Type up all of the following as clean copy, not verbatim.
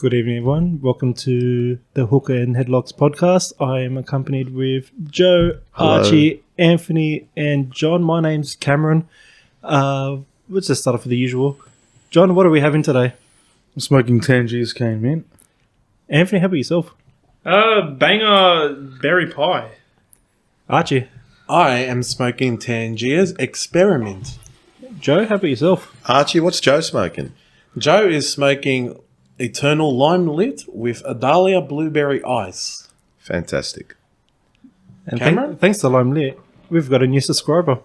Good evening, everyone. Welcome to the Hookah N Headlocks Podcast. I am accompanied with Joe, Hello. Archie, Anthony, and John. My name's Cameron. Let's just start off with the usual. John, what are we having today? I'm smoking Tangiers cane mint. Anthony, how about yourself? Banger berry pie. Archie. I am smoking Tangiers Experiment. Joe, how about yourself? Archie, what's Joe smoking? Joe is smoking Eternal Lime Lit with Adalia Blueberry Ice. Fantastic. And Cameron? thanks to Lime Lit, we've got a new subscriber.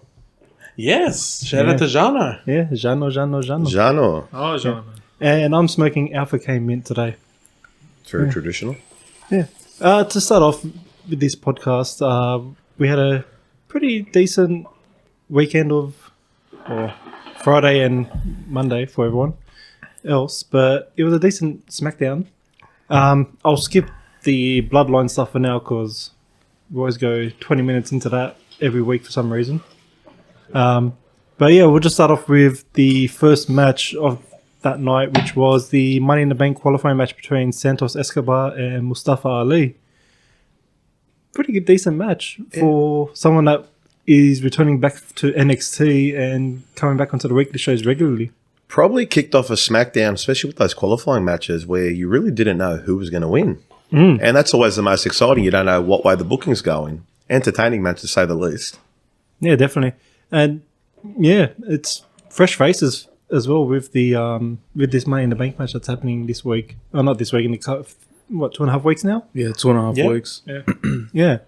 Yes, shout out to Jano. Yeah, Jano. Jano. Oh, John. And I'm smoking Alpha K Mint today. It's very traditional. Yeah. To start off with this podcast, we had a pretty decent weekend of Friday and Monday for everyone else, but it was a decent Smackdown. I'll skip the Bloodline stuff for now because we always go 20 minutes into that every week for some reason. But yeah, we'll just start off with the first match of that night, which was the Money in the Bank qualifying match between Santos Escobar and Mustafa Ali. Pretty good, decent match for someone that is returning back to NXT and coming back onto the weekly shows regularly. Probably kicked off a SmackDown, especially with those qualifying matches where you really didn't know who was going to win. And that's always the most exciting. You don't know what way the booking's going. Entertaining match, to say the least. Yeah, definitely. And yeah, it's fresh faces as well with the with this Money in the Bank match that's happening this week. Oh, not this week, in the 2.5 weeks now? Yeah, 2.5 Yeah. weeks. Yeah.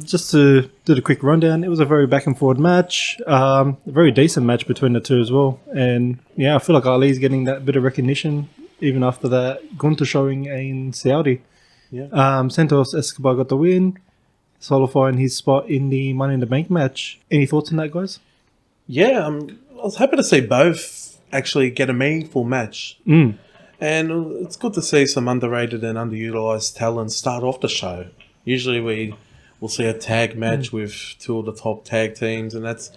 Just to do the quick rundown, it was a very back and forward match, a very decent match between the two as well. And yeah, I feel like Ali's getting that bit of recognition even after that Gunther showing in Saudi. Yeah. Santos Escobar got the win, solidifying his spot in the Money in the Bank match. Any thoughts on that, guys? Yeah, I was happy to see both actually get a meaningful match. And it's good to see some underrated and underutilized talent start off the show. Usually we'll see a tag match with two of the top tag teams, and that's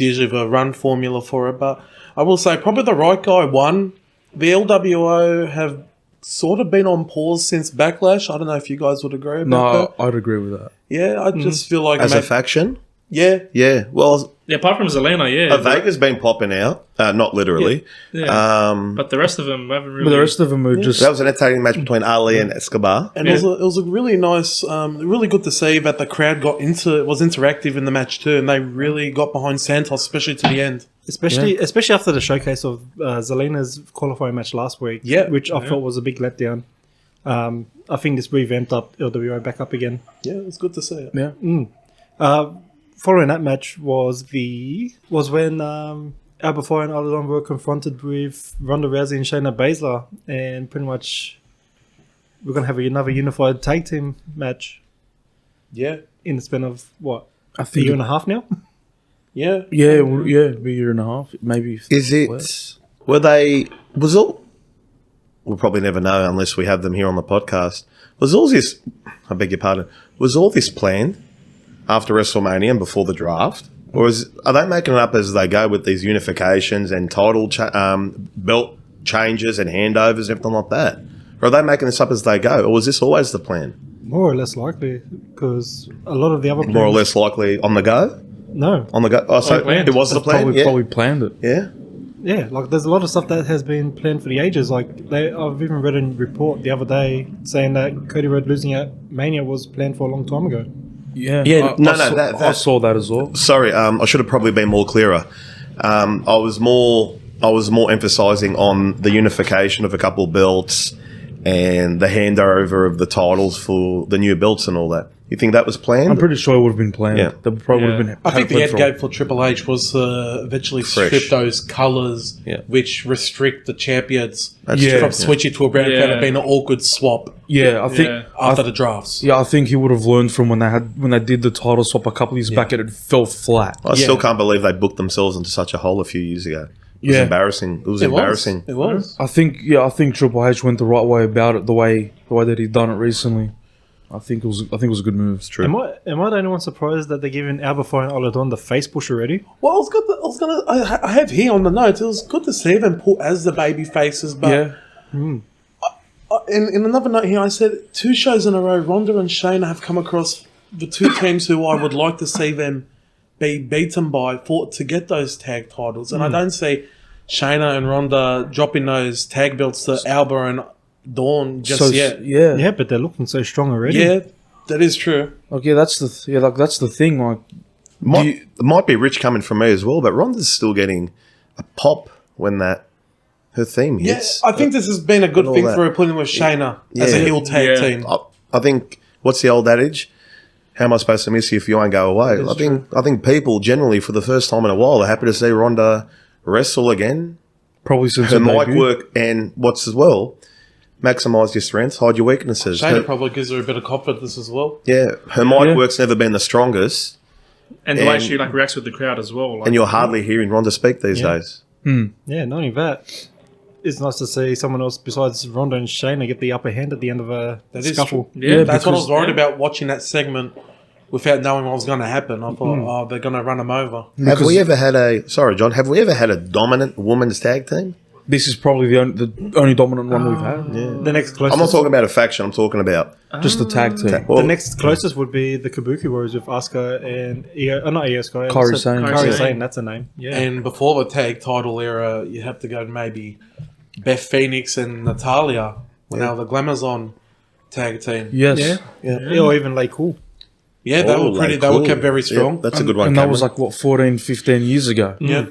usually the run formula for it. But I will say probably the right guy won. The LWO have sort of been on pause since Backlash. I don't know if you guys would agree about that. No, I'd agree with that. Yeah, I just feel like... As a faction? Yeah. Yeah. Well, Yeah, apart from Zelina, yeah. Vega's been popping out. Not literally. Yeah. But the rest of them haven't really... But the rest of them are just... That was an entertaining match between Ali and Escobar. And it was a really nice, really good to see that the crowd was interactive in the match too, and they really got behind Santos, especially to the end. Especially after the showcase of Zelina's qualifying match last week, which I thought was a big letdown. I think this revamped up LWO back up again. Yeah, it's good to see it. Yeah. Following that match was when Alba Fyre and Aladon were confronted with Ronda Rousey and Shayna Baszler, and pretty much we're gonna have another unified tag team match. Yeah. In the span of what? I A think year and a half now? Yeah. Yeah, a year and a half, maybe. Is it... less. Were they... Was all... We'll probably never know unless we have them here on the podcast. Was all this... I beg your pardon. Was all this planned after WrestleMania and before the draft? Or are they making it up as they go with these unifications and title belt changes and handovers and everything like that? Or are they making this up as they go? Or was this always the plan? More or less likely, because a lot of the other More or less likely on the go? No. On the go? Oh, so planned. it was the plan? Probably planned it. Yeah. Yeah, like there's a lot of stuff that has been planned for the ages. Like I've even read a report the other day saying that Cody Rhodes losing at Mania was planned for a long time ago. Yeah. I I saw that as well. Sorry, I should have probably been more clearer. I was more emphasising on the unification of a couple of belts and the handover of the titles for the new belts and all that. You think that was planned? I'm pretty sure it would have been planned. Yeah. That probably would have been. I think the end planned game for Triple H was eventually Fresh. strip those colours, Yeah. which restrict the champions That's Yeah. true. from switching to a brand that Yeah. had been an awkward swap Yeah, I think. Yeah. after the drafts. Yeah, I think he would have learned from when they did the title swap a couple of years back, and it fell flat. I still can't believe they booked themselves into such a hole a few years ago. It was Yeah. embarrassing. It was embarrassing. It was. I think Triple H went the right way about it, the way that he'd done it recently. I think it was a good move. It's true. Am I the only one surprised that they're giving Alba Fyre and Aladon the face push already? Well, I have here on the notes, it was good to see them put as the baby faces, but Yeah. In another note here, I said 2 shows in a row, Ronda and Shayna have come across the 2 teams who I would like to see them be beaten by to get those tag titles. And I don't see Shayna and Ronda dropping those tag belts to Alba and Dawn just yet. Yeah, but they're looking so strong already. Yeah, that is true. Okay, that's the thing. Like, It might be rich coming from me as well, but Ronda's still getting a pop when her theme hits. Yeah, I think this has been a good all thing that. for her putting with Shayna as a heel tag team. I think, what's the old adage? How am I supposed to miss you if you won't go away? I think people generally, for the first time in a while, are happy to see Ronda wrestle again. probably since Her her mic debut. work, and what's as well, maximise your strengths, hide your weaknesses. Shayna probably gives her a bit of confidence as well. Yeah, her mic work's never been the strongest, And the way she like reacts with the crowd as well. Like, and you're hardly hearing Ronda speak these days. Yeah, not only that. It's nice to see someone else besides Ronda and Shayna get the upper hand at the end of a scuffle. Yeah, That's what I was worried about watching that segment without knowing what was going to happen. I thought, they're going to run them over. Have we ever had have we ever had a dominant women's tag team? This is probably the only dominant one we've had. Yeah. The next closest, I'm not talking about a faction, I'm talking about... Just the tag team. the next closest would be the Kabuki Warriors with Asuka and not Io Sky. Kairi Sane. Kairi Sane, that's her name. Yeah. And before the tag title era, you have to go to maybe Beth Phoenix and Natalia when they were the Glamazon tag team. Yes. Yeah, or even Lay Cool. Yeah, they were pretty. They were kept very strong. Yeah, that's a good one. And that was like, 14, 15 years ago. Yeah.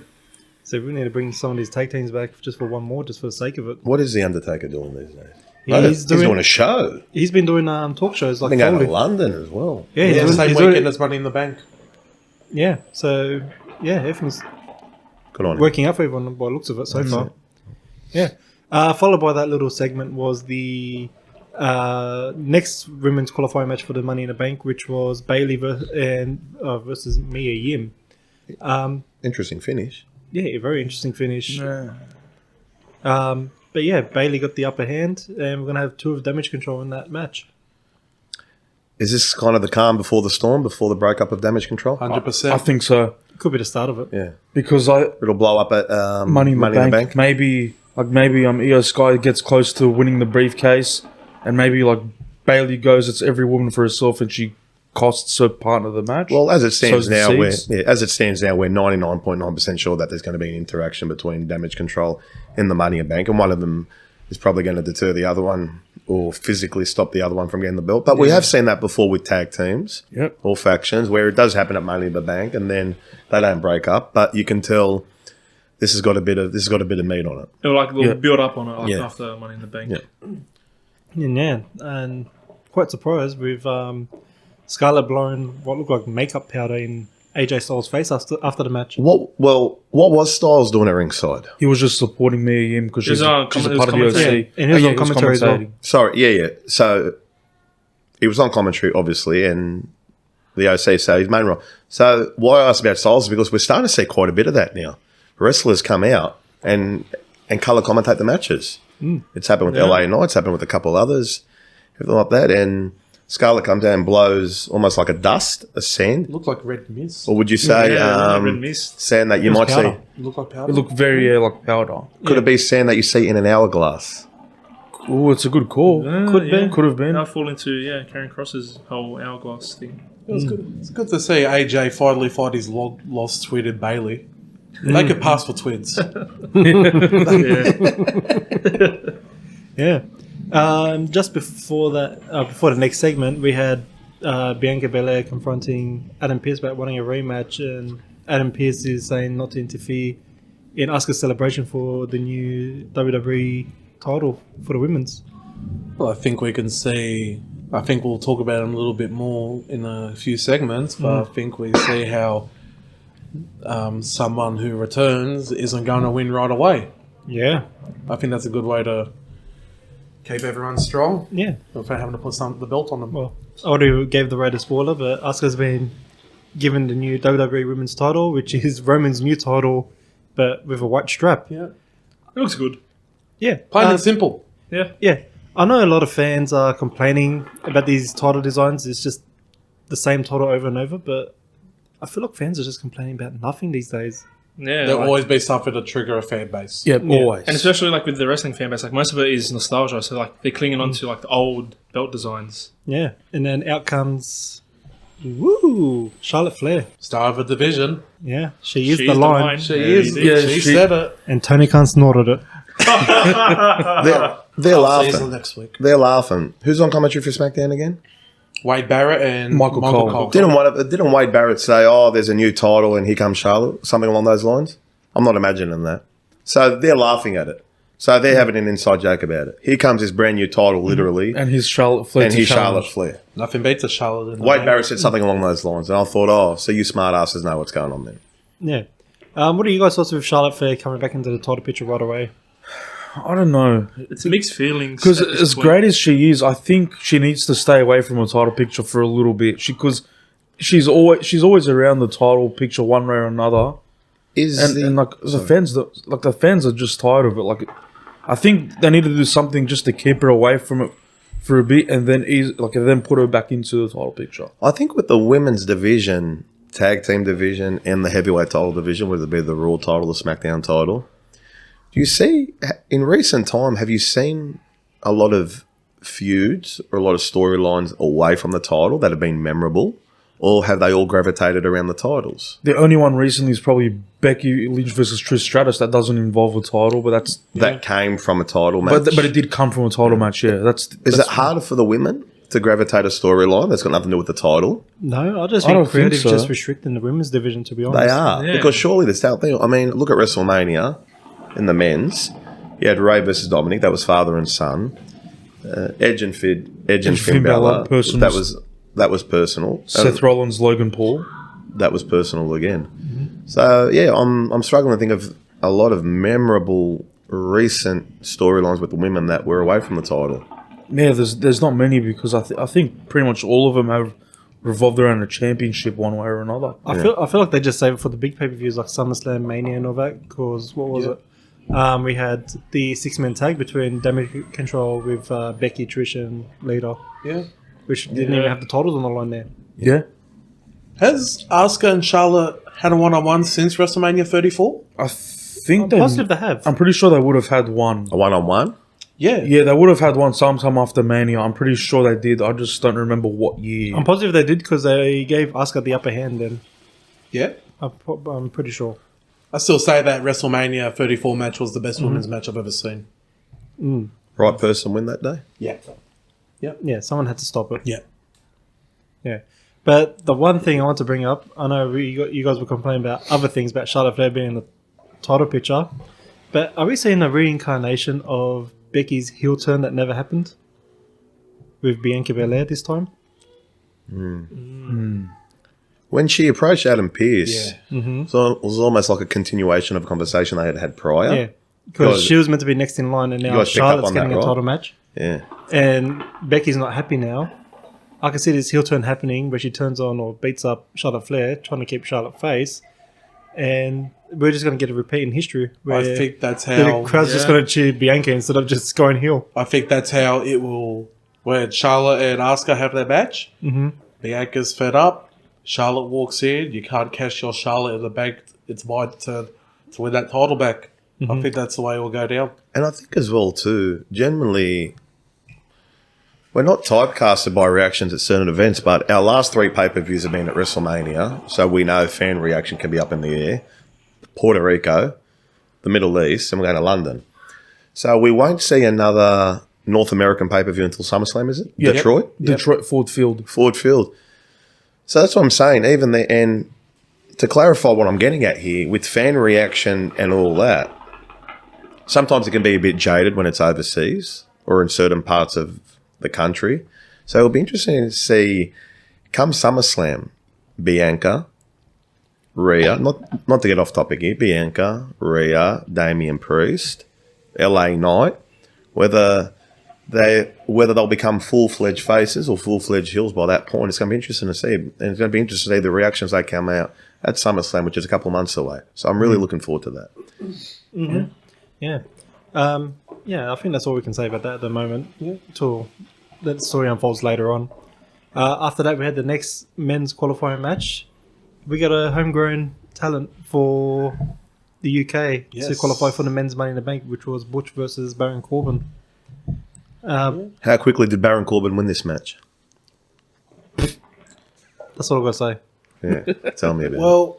So we need to bring some of these tag teams back just for one more, just for the sake of it. What is The Undertaker doing these days? He's doing a show. He's been doing talk shows like I've been going to Foley. London as well. Yeah, Yeah, he's same doing- weekend as Money in the Bank. Yeah, so everything's Good on him. working out for everyone by the looks of it so far. Yeah. Followed by that little segment was the next women's qualifying match for the Money in the Bank, which was Bailey versus Mia Yim. Interesting finish. Yeah, a very interesting finish. Yeah. But yeah, Bailey got the upper hand, and we're going to have 2 of Damage Control in that match. Is this kind of the calm before the storm, before the breakup of Damage Control? 100%. I think so. Could be the start of it. Yeah. Because It'll blow up at Money in the Bank. Maybe Io Sky gets close to winning the briefcase, and maybe like Bailey goes, it's every woman for herself, and she costs her partner the match. Well, as it stands Sows now, the we're seeds. 99.9% sure that there's going to be an interaction between Damage Control and the Money in Bank, and one of them is probably going to deter the other one or physically stop the other one from getting the belt. But we have seen that before with tag teams or factions, where it does happen at Money in the Bank, and then they don't break up. But you can tell this has got a bit of meat on it. They'll build up on it after Money in the Bank. Yeah. Yeah, and quite surprised with Scarlett blowing what looked like makeup powder in AJ Styles' face after the match. What was Styles doing at ringside? he was just supporting Mia Yim because she's a part of the commentating. OC. And he was on commentary as well. Sorry, yeah. So he was on commentary, obviously, and the OC said his main role. So why I asked about Styles is because we're starting to see quite a bit of that now. Wrestlers come out and colour commentate the matches. It's happened with LA Knight, it's happened with a couple of others, everything like that. And Scarlett comes out and blows almost like a sand. Looked like red mist. Or would you say red mist. sand that you might powder. see? Looked like powder. It looked very like powder. Could it be sand that you see in an hourglass? Oh, it's a good call. Could have been. I'll fall into Karen Cross's whole hourglass thing. It was good. It's good to see AJ finally fight his lost tweeted Bailey. They could pass for twids. Yeah. Just before that, before the next segment, we had Bianca Belair confronting Adam Pearce about wanting a rematch, and Adam Pearce is saying not to interfere in Asuka's celebration for the new WWE title for the women's. Well, I think we can see. I think we'll talk about him a little bit more in a few segments, but I think we see how someone who returns isn't going to win right away. Yeah. I think that's a good way to keep everyone strong Yeah. without having to put the belt on them. Well, I already gave the Raiders spoiler, but Asuka's been given the new WWE women's title, which is Roman's new title, but with a white strap. Yeah, It looks good. Yeah. plain and simple. Yeah. Yeah. I know a lot of fans are complaining about these title designs. It's just the same title over and over, but I feel like fans are just complaining about nothing these days. Yeah, There'll like- always be something to trigger a fan base. Yeah, always. and especially like with the wrestling fan base, like most of it is nostalgia. So like they're clinging on to like the old belt designs. Yeah, and then out comes, Charlotte Flair. Star of a division. Yeah, she is She the is the line. line. She Yeah, is. you did. She she- said it. And Tony Khan snorted it. They're Season laughing. next week. They're laughing. Who's on commentary for SmackDown again? Wade Barrett and Michael Cole. Didn't Wade Barrett say, "Oh, there's a new title and here comes Charlotte"? Something along those lines. I'm not imagining that. So they're laughing at it. So they're having an inside joke about it. Here comes this brand new title, literally, And he's Charlotte Flair. and to he's challenge. Charlotte Flair. Nothing beats a Charlotte. In the Wade ring. Barrett said something along those lines, and I thought, "Oh, so you smart asses know what's going on then." Yeah. What are you guys thoughts of Charlotte Flair coming back into the title picture right away? I don't know. It's mixed feelings. Because at this as point. great as she is, I think she needs to stay away from a title picture for a little bit. Because she's always around the title picture one way or another. And like the fans are just tired of it. Like, I think they need to do something just to keep her away from it for a bit, and then put her back into the title picture. I think with the women's division, tag team division, and the heavyweight title division, whether it be the Raw title, the SmackDown title, do you see in recent time? Have you seen a lot of feuds or a lot of storylines away from the title that have been memorable? Or have they all gravitated around the titles? The only one recently is probably Becky Lynch versus Trish Stratus. That doesn't involve a title, but that's That came from a title match. but it did come from a title match. Yeah, Is it harder for the women to gravitate a storyline that's got nothing to do with the title? No, I just I think don't think creative so. just restricting the women's division, to be honest. They are. Yeah. Because surely there's that thing. I mean, look at WrestleMania in the men's. You had Ray versus Dominic. That was father and son. Edge and Finn Balor. personal. That was personal. Seth Rollins, Logan Paul. That was personal again. So yeah, I'm struggling to think of a lot of memorable recent storylines with the women that were away from the title. Yeah, there's not many because I think pretty much all of them have revolved around a championship one way or another. I feel like they just save it for the big pay-per-views like SummerSlam, Mania and all that, because what was it? We had the six-man tag between Damage Control with Becky, Trish and Lita, Yeah. which didn't even have the titles on the line there. Yeah, Has Asuka and Charlotte had a one-on-one since WrestleMania 34? I think I'm positive they have. I'm pretty sure they would have had one. A one-on-one? Yeah. Yeah, they would have had one sometime after Mania. I'm pretty sure they did. I just don't remember what year. I'm positive they did because they gave Asuka the upper hand then. Yeah. I'm pretty sure. I still say that WrestleMania 34 match was the best women's match I've ever seen. Right person win that day? Yeah. Yeah, someone had to stop it. Yeah. Yeah. But the one thing I want to bring up, I know you guys were complaining about other things about Charlotte Flair being in the title picture, but are we seeing a reincarnation of Becky's heel turn that never happened with Bianca Belair this time? When she approached Adam Pearce, Yeah. so it was almost like a continuation of a conversation they had prior. Yeah. Because Guys- she was meant to be next in line and now guys picked up Charlotte's on that, getting a right? title match. Yeah. And Becky's not happy now. I can see this heel turn happening where she turns on or beats up Charlotte Flair, trying to keep Charlotte face. And we're just going to get a repeat in history where I think that's the how. crowd's just going to cheer Bianca instead of just going heel. I think that's how it will. Where Charlotte and Asuka have their match. Mm-hmm. Bianca's fed up. Charlotte walks in. You can't cash your Charlotte in the bank. It's my turn to win that title back. I think that's the way it will go down. And I think as well too, generally, we're not typecasted by reactions at certain events, but our last three pay-per-views have been at WrestleMania, so we know fan reaction can be up in the air. Puerto Rico, the Middle East, and we're going to London. So we won't see another North American pay-per-view until SummerSlam, is it? Yep. Detroit? Detroit Ford Field. Ford Field. So that's what I'm saying. Even the and to clarify what I'm getting at here, with fan reaction and all that, sometimes it can be a bit jaded when it's overseas or in certain parts of the country. So it'll be interesting to see, come SummerSlam, Bianca, Rhea, not to get off topic here, Bianca, Rhea, Damian Priest, LA Knight, whether they'll become full-fledged faces or full-fledged heels by that point. It's going to be interesting to see. And it's going to be interesting to see the reactions they come out at SummerSlam, which is a couple of months away. So I'm really looking forward to that. Yeah. I think that's all we can say about that at the moment. Till that story unfolds later on. After that, we had the next men's qualifying match. We got a homegrown talent for the UK to Yes. qualify for the men's Money in the Bank, which was Butch versus Baron Corbin. How quickly did Baron Corbin win this match? That's all I've got to say. Yeah, tell me about it. Well,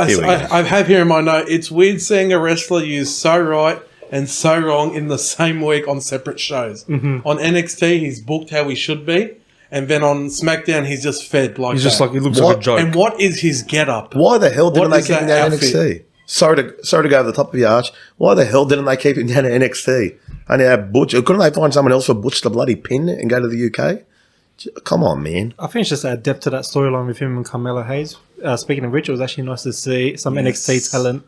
Here we go. I have here in my note, it's weird seeing a wrestler use so right and so wrong in the same week on separate shows. Mm-hmm. On NXT, he's booked how he should be, and then on SmackDown, he's just fed like He's that. just like, he looks What? like a joke. And what is his get-up? Why the hell didn't What they is keep him that down to outfit? NXT? Sorry to go to the top of your arch. Why the hell didn't they keep him down to NXT? Only have Butch. Couldn't they find someone else for Butch to bloody pin and go to the UK? Come on, man. I think it's just add depth to that storyline with him and Carmelo Hayes. Speaking of which, it was actually nice to see some NXT talent,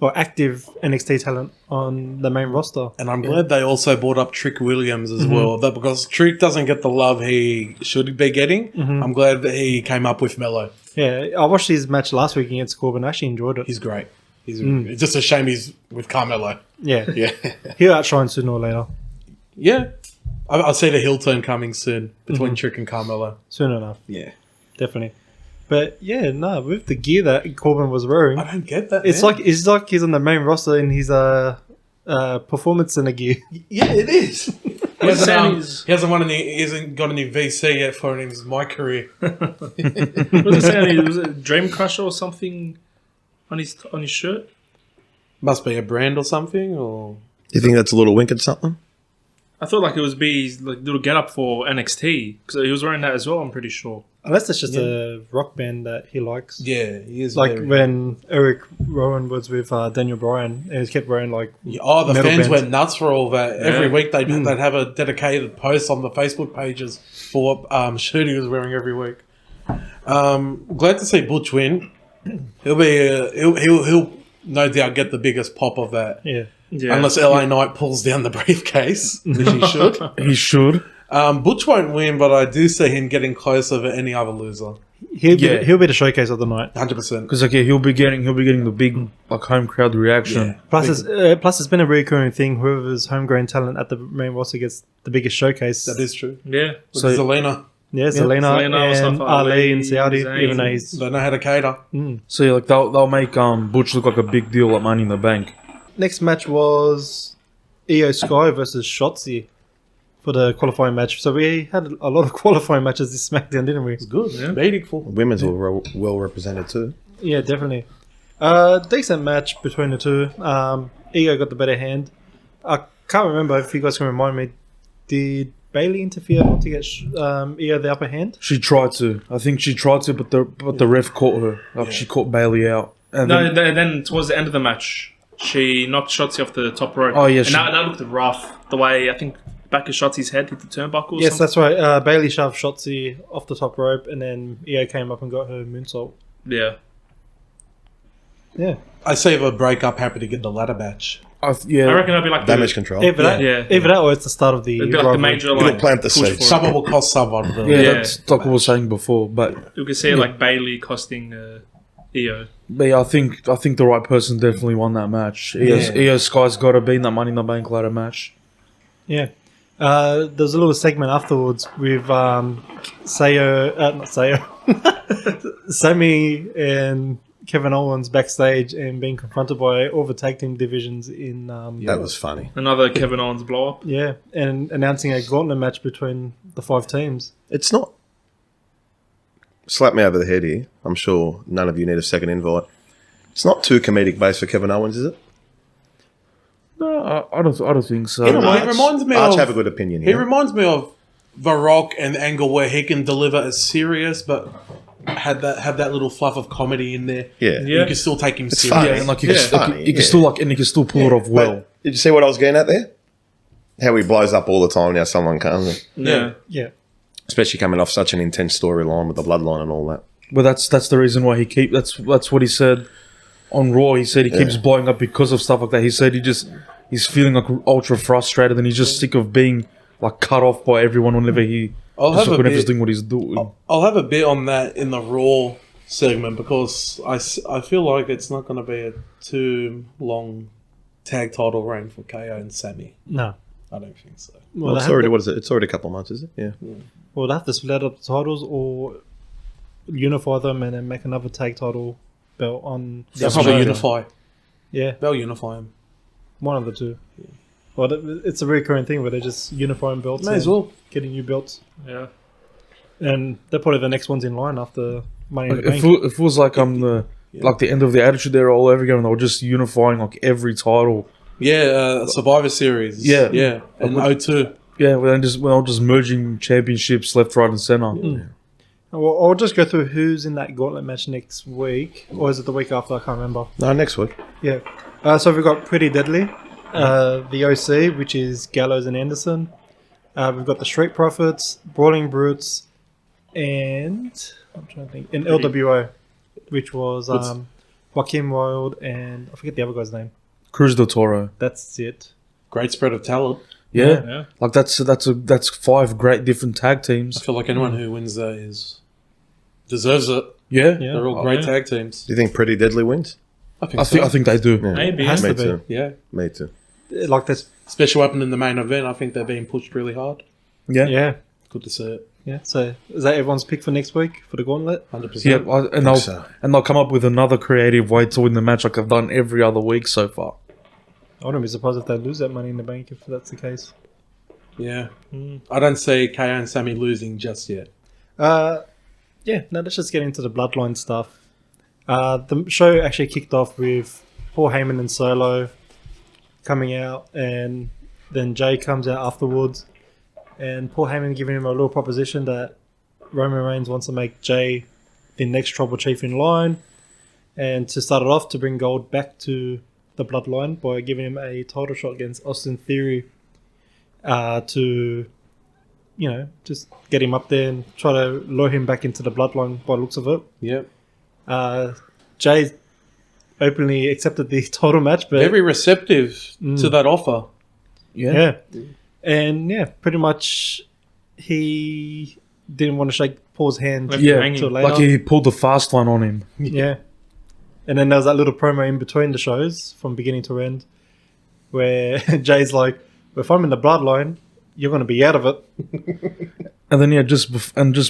or active NXT talent, on the main roster. And I'm glad they also brought up Trick Williams as well, that because Trick doesn't get the love he should be getting. I'm glad that he came up with Mello. Yeah, I watched his match last week against Corbin. I actually enjoyed it. He's great. It's just a shame he's with Carmelo. Yeah, Yeah. he'll outshine sooner or later. Yeah. I see the heel turn coming soon between Trick and Carmelo. Soon enough, Yeah. definitely. But yeah, no, with the gear that Corbin was wearing, I don't get that. it's man. like he's on the main roster in his performance center gear. Yeah, it is. He What's hasn't, Sammy's- he hasn't got any VC yet for his my career. What was it saying? Was it Dream Crusher or something on his shirt? Must be a brand or something, or You think that's a little wink at something? I thought like it was be his like little get up for NXT because he was wearing that as well. I'm pretty sure. Unless it's just a rock band that he likes. yeah, he is Like very- when Eric Rowan was with Daniel Bryan, and he kept wearing like Oh, the metal fans bands. went nuts for all that. Every Yeah. week they'd have a dedicated post on the Facebook pages for what shirt he was wearing every week. Glad to see Butch win. He'll be he'll no doubt get the biggest pop of that. yeah. Yeah. Unless LA Knight pulls down the briefcase, which he should. He should. Butch won't win, but I do see him getting close over any other loser. He'll be the showcase of the night. 100%. Because like, yeah, he'll be getting the big like home crowd reaction. Yeah. Plus, it's been a recurring thing. Whoever's homegrown talent at the main roster gets the biggest showcase. That is true. Yeah. With So- Zelina, Yeah, Zelina Zelina, and Mustafa Ali Ali, and Saudi, Zayn. even though he's... they know how to cater. So yeah, like they'll make Butch look like a big deal at Money in the Bank. Next match was Io Sky versus Shotzi for the qualifying match. So we had a lot of qualifying matches this SmackDown, didn't we? It's good. Yeah. Meaningful. Women's were well represented too. Yeah, definitely. Decent match between the two. Io got the better hand. I can't remember if you guys can remind me. Did Bailey interfere not to get Io the upper hand? She tried to. I think she tried to, but the ref caught her. Like she caught Bailey out. And No, then, then towards the end of the match, she knocked Shotzi off the top rope. Oh, yeah, and she- that looked rough. The way I think back of Shotzi's head hit the turnbuckle. Or Yes, something. that's right. Bailey shoved Shotzi off the top rope, and then Io came up and got her moonsault. Yeah. Yeah. I see if a breakup happy to get the ladder match. yeah, I reckon it'd be like Damage the, control. Either that, Yeah. either that, or it's the start of the it'd be like the rivalry. major It'll like plant the push seeds. for Someone it. will cost someone. yeah, Yeah. that's like we were saying before. But You could see like Bailey costing Io. yeah, I think the right person definitely won that match. Io Sky's got to be in that Money in the Bank ladder match. Yeah. There's a little segment afterwards with Sayo, not Sayo, Sammy and Kevin Owens backstage and being confronted by all the tag team divisions in That was funny. Another Kevin Owens blow up. yeah, and announcing a gauntlet match between the 5 teams. It's not. Slap me over the head here. I'm sure none of you need a second invite. It's not too comedic based for Kevin Owens, is it? No, I don't think so. In a way, it reminds me Arch of. have a good opinion He here. reminds me of The Rock and the angle where he can deliver as serious, but have that little fluff of comedy in there. Yeah. Yeah. You can still take him It's serious. funny. Yeah, and like you It's can, funny, you can yeah. still like, and you can still pull it off well. But did you see what I was getting at there? How he blows up all the time now someone comes. Yeah. Yeah. Especially coming off such an intense storyline with the bloodline and all that. But that's the reason why that's what he said on Raw. He said he keeps blowing up because of stuff like that. He said he's feeling like ultra frustrated and he's just sick of being like cut off by everyone whenever he's doing what he's doing. I'll have a bit on that in the Raw segment because I feel like it's not going to be a too long tag title reign for KO and Sammy. No. I don't think so. Well, It's already, what is it? It's already a couple of months, is it? Yeah. they have to split up the titles or unify them and then make another tag title belt on. They'll probably unify. Yeah, They'll unify them. one of the two. Well, it's a recurring thing where they're just unifying belts. May as and well. getting new belts, Yeah. and they're probably the next ones in line after Money in the It, Bank. it feels like I'm like the end of the Attitude Era all over again. And they were just unifying like every title. Yeah, Survivor Series. Yeah. Yeah. And O2. Yeah, when they're just merging championships left, right, and center. Well, I'll just go through who's in that gauntlet match next week, or is it the week after? I can't remember. No, next week. Yeah. So we've got Pretty Deadly, the OC, which is Gallows and Anderson. We've got the Street Profits, Brawling Brutes, and I'm trying to think, and LWO, which was Joaquin Wilde and I forget the other guy's name. Cruz del Toro. That's it. Great spread of talent. Yeah. Yeah. Like that's 5 great different tag I teams. feel like anyone who wins that deserves it. Yeah. Yeah. They're all great yeah. tag teams. Do you think Pretty Deadly wins? I think I so. think they do. Yeah. Maybe. Has Me to be. too. Yeah. Me too. Like this. Special weapon in the main event. I think they're being pushed really hard. Yeah. Yeah. Good to see it. Yeah. So is that everyone's pick for next week for the gauntlet? 100%. Yeah, and they'll come up with another creative way to win the match, like I've done every other week so far. I wouldn't be surprised if they lose that Money in the Bank if that's the case. Yeah. I don't see KO and Sammy losing just yet. Yeah, no, let's just get into the Bloodline stuff. The show actually kicked off with Paul Heyman and Solo coming out, and then Jay comes out afterwards, and Paul Heyman giving him a little proposition that Roman Reigns wants to make Jay the next Tribal Chief in line, and to start it off, to bring gold back to the Bloodline by giving him a title shot against Austin Theory to, you know, just get him up there and try to lure him back into the Bloodline by the looks of it. Yep. Jay openly accepted the title match, but Very receptive to that offer. yeah. And yeah, pretty much he didn't want to shake Paul's hand Left him Yeah, hanging. till later. like he pulled the fast one on him. Yeah. And then there was that little promo in between the shows from beginning to end where Jay's like, if I'm in the Bloodline, you're going to be out of it. And then just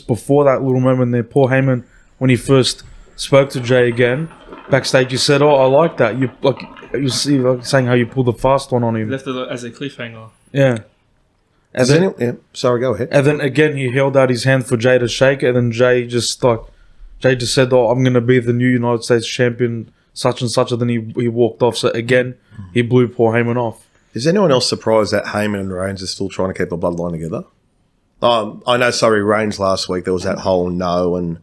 before that little moment there, Paul Heyman, when he first spoke to Jay again backstage, he said, "Oh, I like that. You see, like saying how you pulled the fast one on him." Left it as a cliffhanger. Yeah. And Is then, yeah, sorry, go ahead. and then again, he held out his hand for Jay to shake, and then Jay just said, "Oh, I'm going to be the new United States champion, such and such." And then he walked off. So again, he blew Paul Heyman off. Is anyone else surprised that Heyman and Reigns are still trying to keep the bloodline together? I know, Reigns last week, there was that whole no and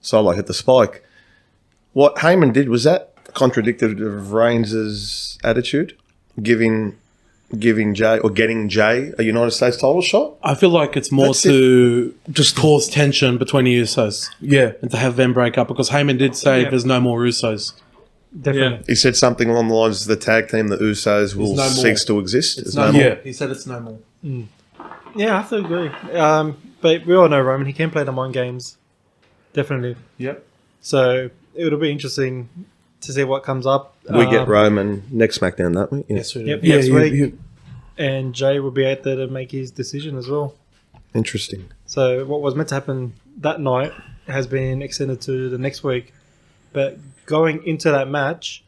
Solo hit the spike. What Heyman did, was that contradicted of Reigns' attitude? Giving Jay, or getting Jay a United States title shot? I feel like it's more That's to just cause tension between the Usos Yeah. and to have them break up, because Heyman did say Yeah. there's no more Usos. Definitely. He said something along the lines of the tag team, the Usos, will no more. cease to exist. It's There's no no more. more. Yeah. He said it's no more. Yeah, I have to agree. But we all know Roman, he can play the mind games. Definitely. Yep. So it'll be interesting to see what comes up. We get Roman next SmackDown, don't we? Yeah. Yes, we do. Yep, Yeah, next week. he- And Jay will be out there to make his decision as well. Interesting. So what was meant to happen that night has been extended to the next week. But going into that match,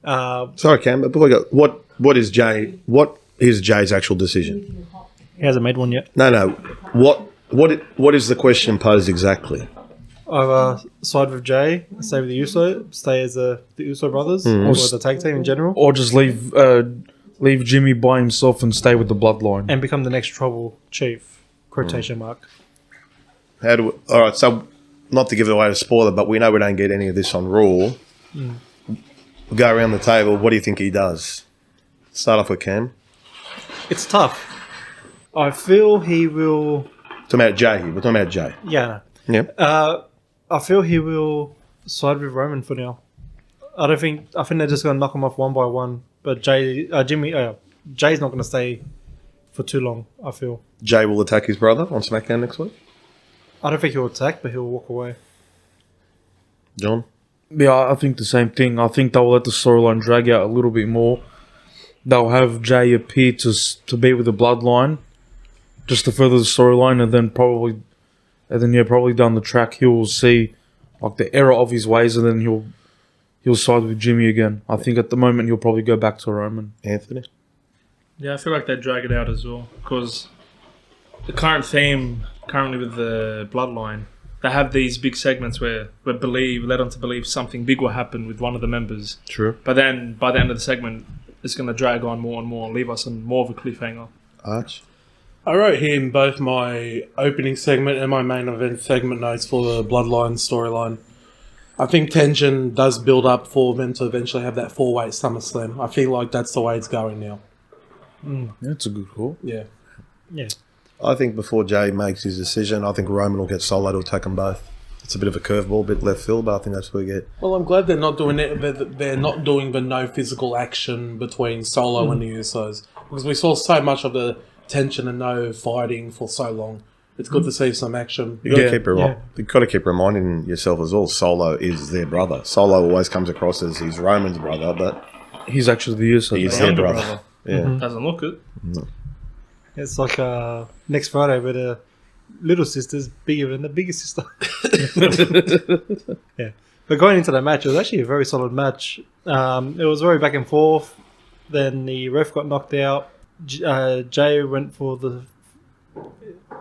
Sorry, Cam, but before we go, what is Jay's actual decision? he hasn't made one yet. No. What is the question posed exactly? Either side with Jay, stay with the Uso, stay as the Uso brothers, or the tag team in general, Or just leave Jimmy by himself and stay with the bloodline. and become the next Tribal Chief. Quotation mark. All right, so not to give it away to spoiler, but we know we don't get any of this on Raw. We'll go around the table. What do you think he does? Start off with Cam. It's tough. I feel he will. Talking about Jay here. We're talking about Jay. Yeah. Yeah. I feel he will side with Roman for now. I think they're just going to knock him off one by one. But Jay's not going to stay for too long, I feel. Jay will attack his brother on SmackDown next week. I don't think he'll attack, but he'll walk away. John? Yeah, I think the same thing. I think they'll let the storyline drag out a little bit more. They'll have Jay appear to be with the bloodline, just to further the storyline, and then probably down the track he'll see like the error of his ways, and then he'll he'll side with Jimmy again. I think at the moment he'll probably go back to Roman. Anthony? Yeah, I feel like they drag it out as well because the current theme currently with the Bloodline, they have these big segments where we're led on to believe something big will happen with one of the members. True. But then by the end of the segment, it's going to drag on more and more and leave us on more of a cliffhanger. Arch? I wrote here in both my opening segment and my main event segment notes for the Bloodline storyline. I think tension does build up for them to eventually have that 4-weight SummerSlam. I feel like that's the way it's going now. Yeah, that's a good call. Yeah. Yeah. I think before Jay makes his decision, I think Roman will get Solo to attack them both. It's a bit of a curveball, a bit left field, but I think that's what we get. Well, I'm glad they're not doing it. They're not doing the no physical action between Solo and the Usos, because we saw so much of the tension and no fighting for so long. It's good to see some action. You got to keep reminding yourself as well. Solo is their brother. Solo always comes across as he's Roman's brother, but He's actually the Usos. he's their brother. Yeah. Doesn't look it. It's like next Friday where the little sister's bigger than the bigger sister. Yeah. But going into that match, it was actually a very solid match. It was very back and forth. Then the ref got knocked out. Jay went for the,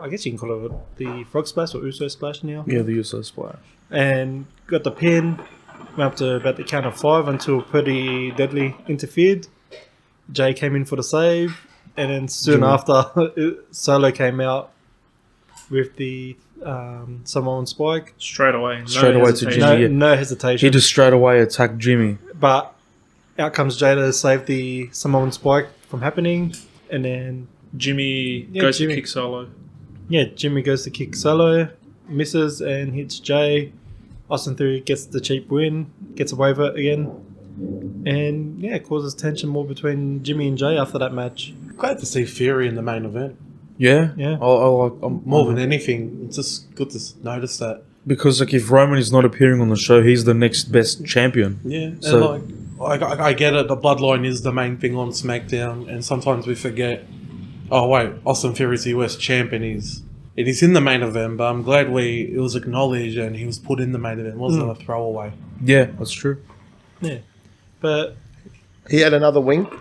I guess you can call it the frog splash or Uso splash now. Yeah, the Usos splash. And got the pin. Went up to about the count of 5 until Pretty Deadly interfered. Jay came in for the save. And then soon after, Solo came out with the Samoan spike. Straight away. Straight away to Jimmy. No hesitation. He just straight away attacked Jimmy. But out comes Jay to save the Samoan spike from happening. And then Jimmy goes to kick Solo. Yeah, Jimmy goes to kick Solo, misses and hits Jay. Austin Theory gets the cheap win, gets away with it again. And yeah, it causes tension more between Jimmy and Jay after that match. Glad to see Fury in the main event. Yeah? Yeah. I'm More than anything, it's just good to notice that. Because like if Roman is not appearing on the show, he's the next best champion. Yeah, So- and I get it. The Bloodline is the main thing on SmackDown, and sometimes we forget. Oh wait, Austin Fury's the US champion. It is in the main event, but I'm glad it was acknowledged and he was put in the main event. It wasn't a throwaway. Yeah, that's true. Yeah. But He had another wink.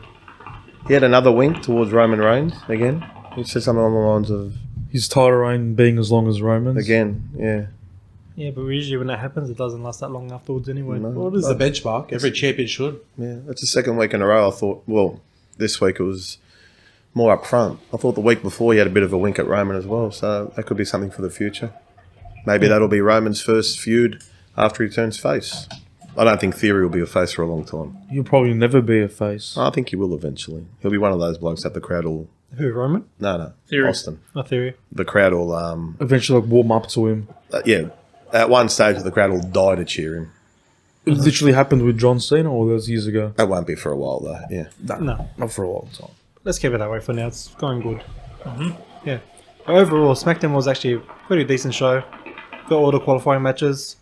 He had another wink towards Roman Reigns again. He said something along the lines of, His title reign being as long as Roman's. again, yeah. yeah, but usually when that happens, it doesn't last that long afterwards anyway. No. Well, it is the benchmark. Every champion should. Yeah, that's the second week in a row. I thought, well, this week it was more up front. I thought the week before he had a bit of a wink at Roman as well, so that could be something for the future. Maybe that'll be Roman's first feud after he turns face. I don't think Theory will be a face for a long time. He'll probably never be a face. I think he will eventually. He'll be one of those blokes that the crowd will... Who, Roman? No, Theory. Austin. Not Theory. The crowd will... Eventually like warm up to him. yeah, at one stage the crowd will die to cheer him. It literally happened with John Cena or that was years ago. That won't be for a while though, yeah. No. Not for a long time. Let's keep it that way for now. It's going good. Yeah. But overall, SmackDown was actually a pretty decent show. Got all the qualifying matches.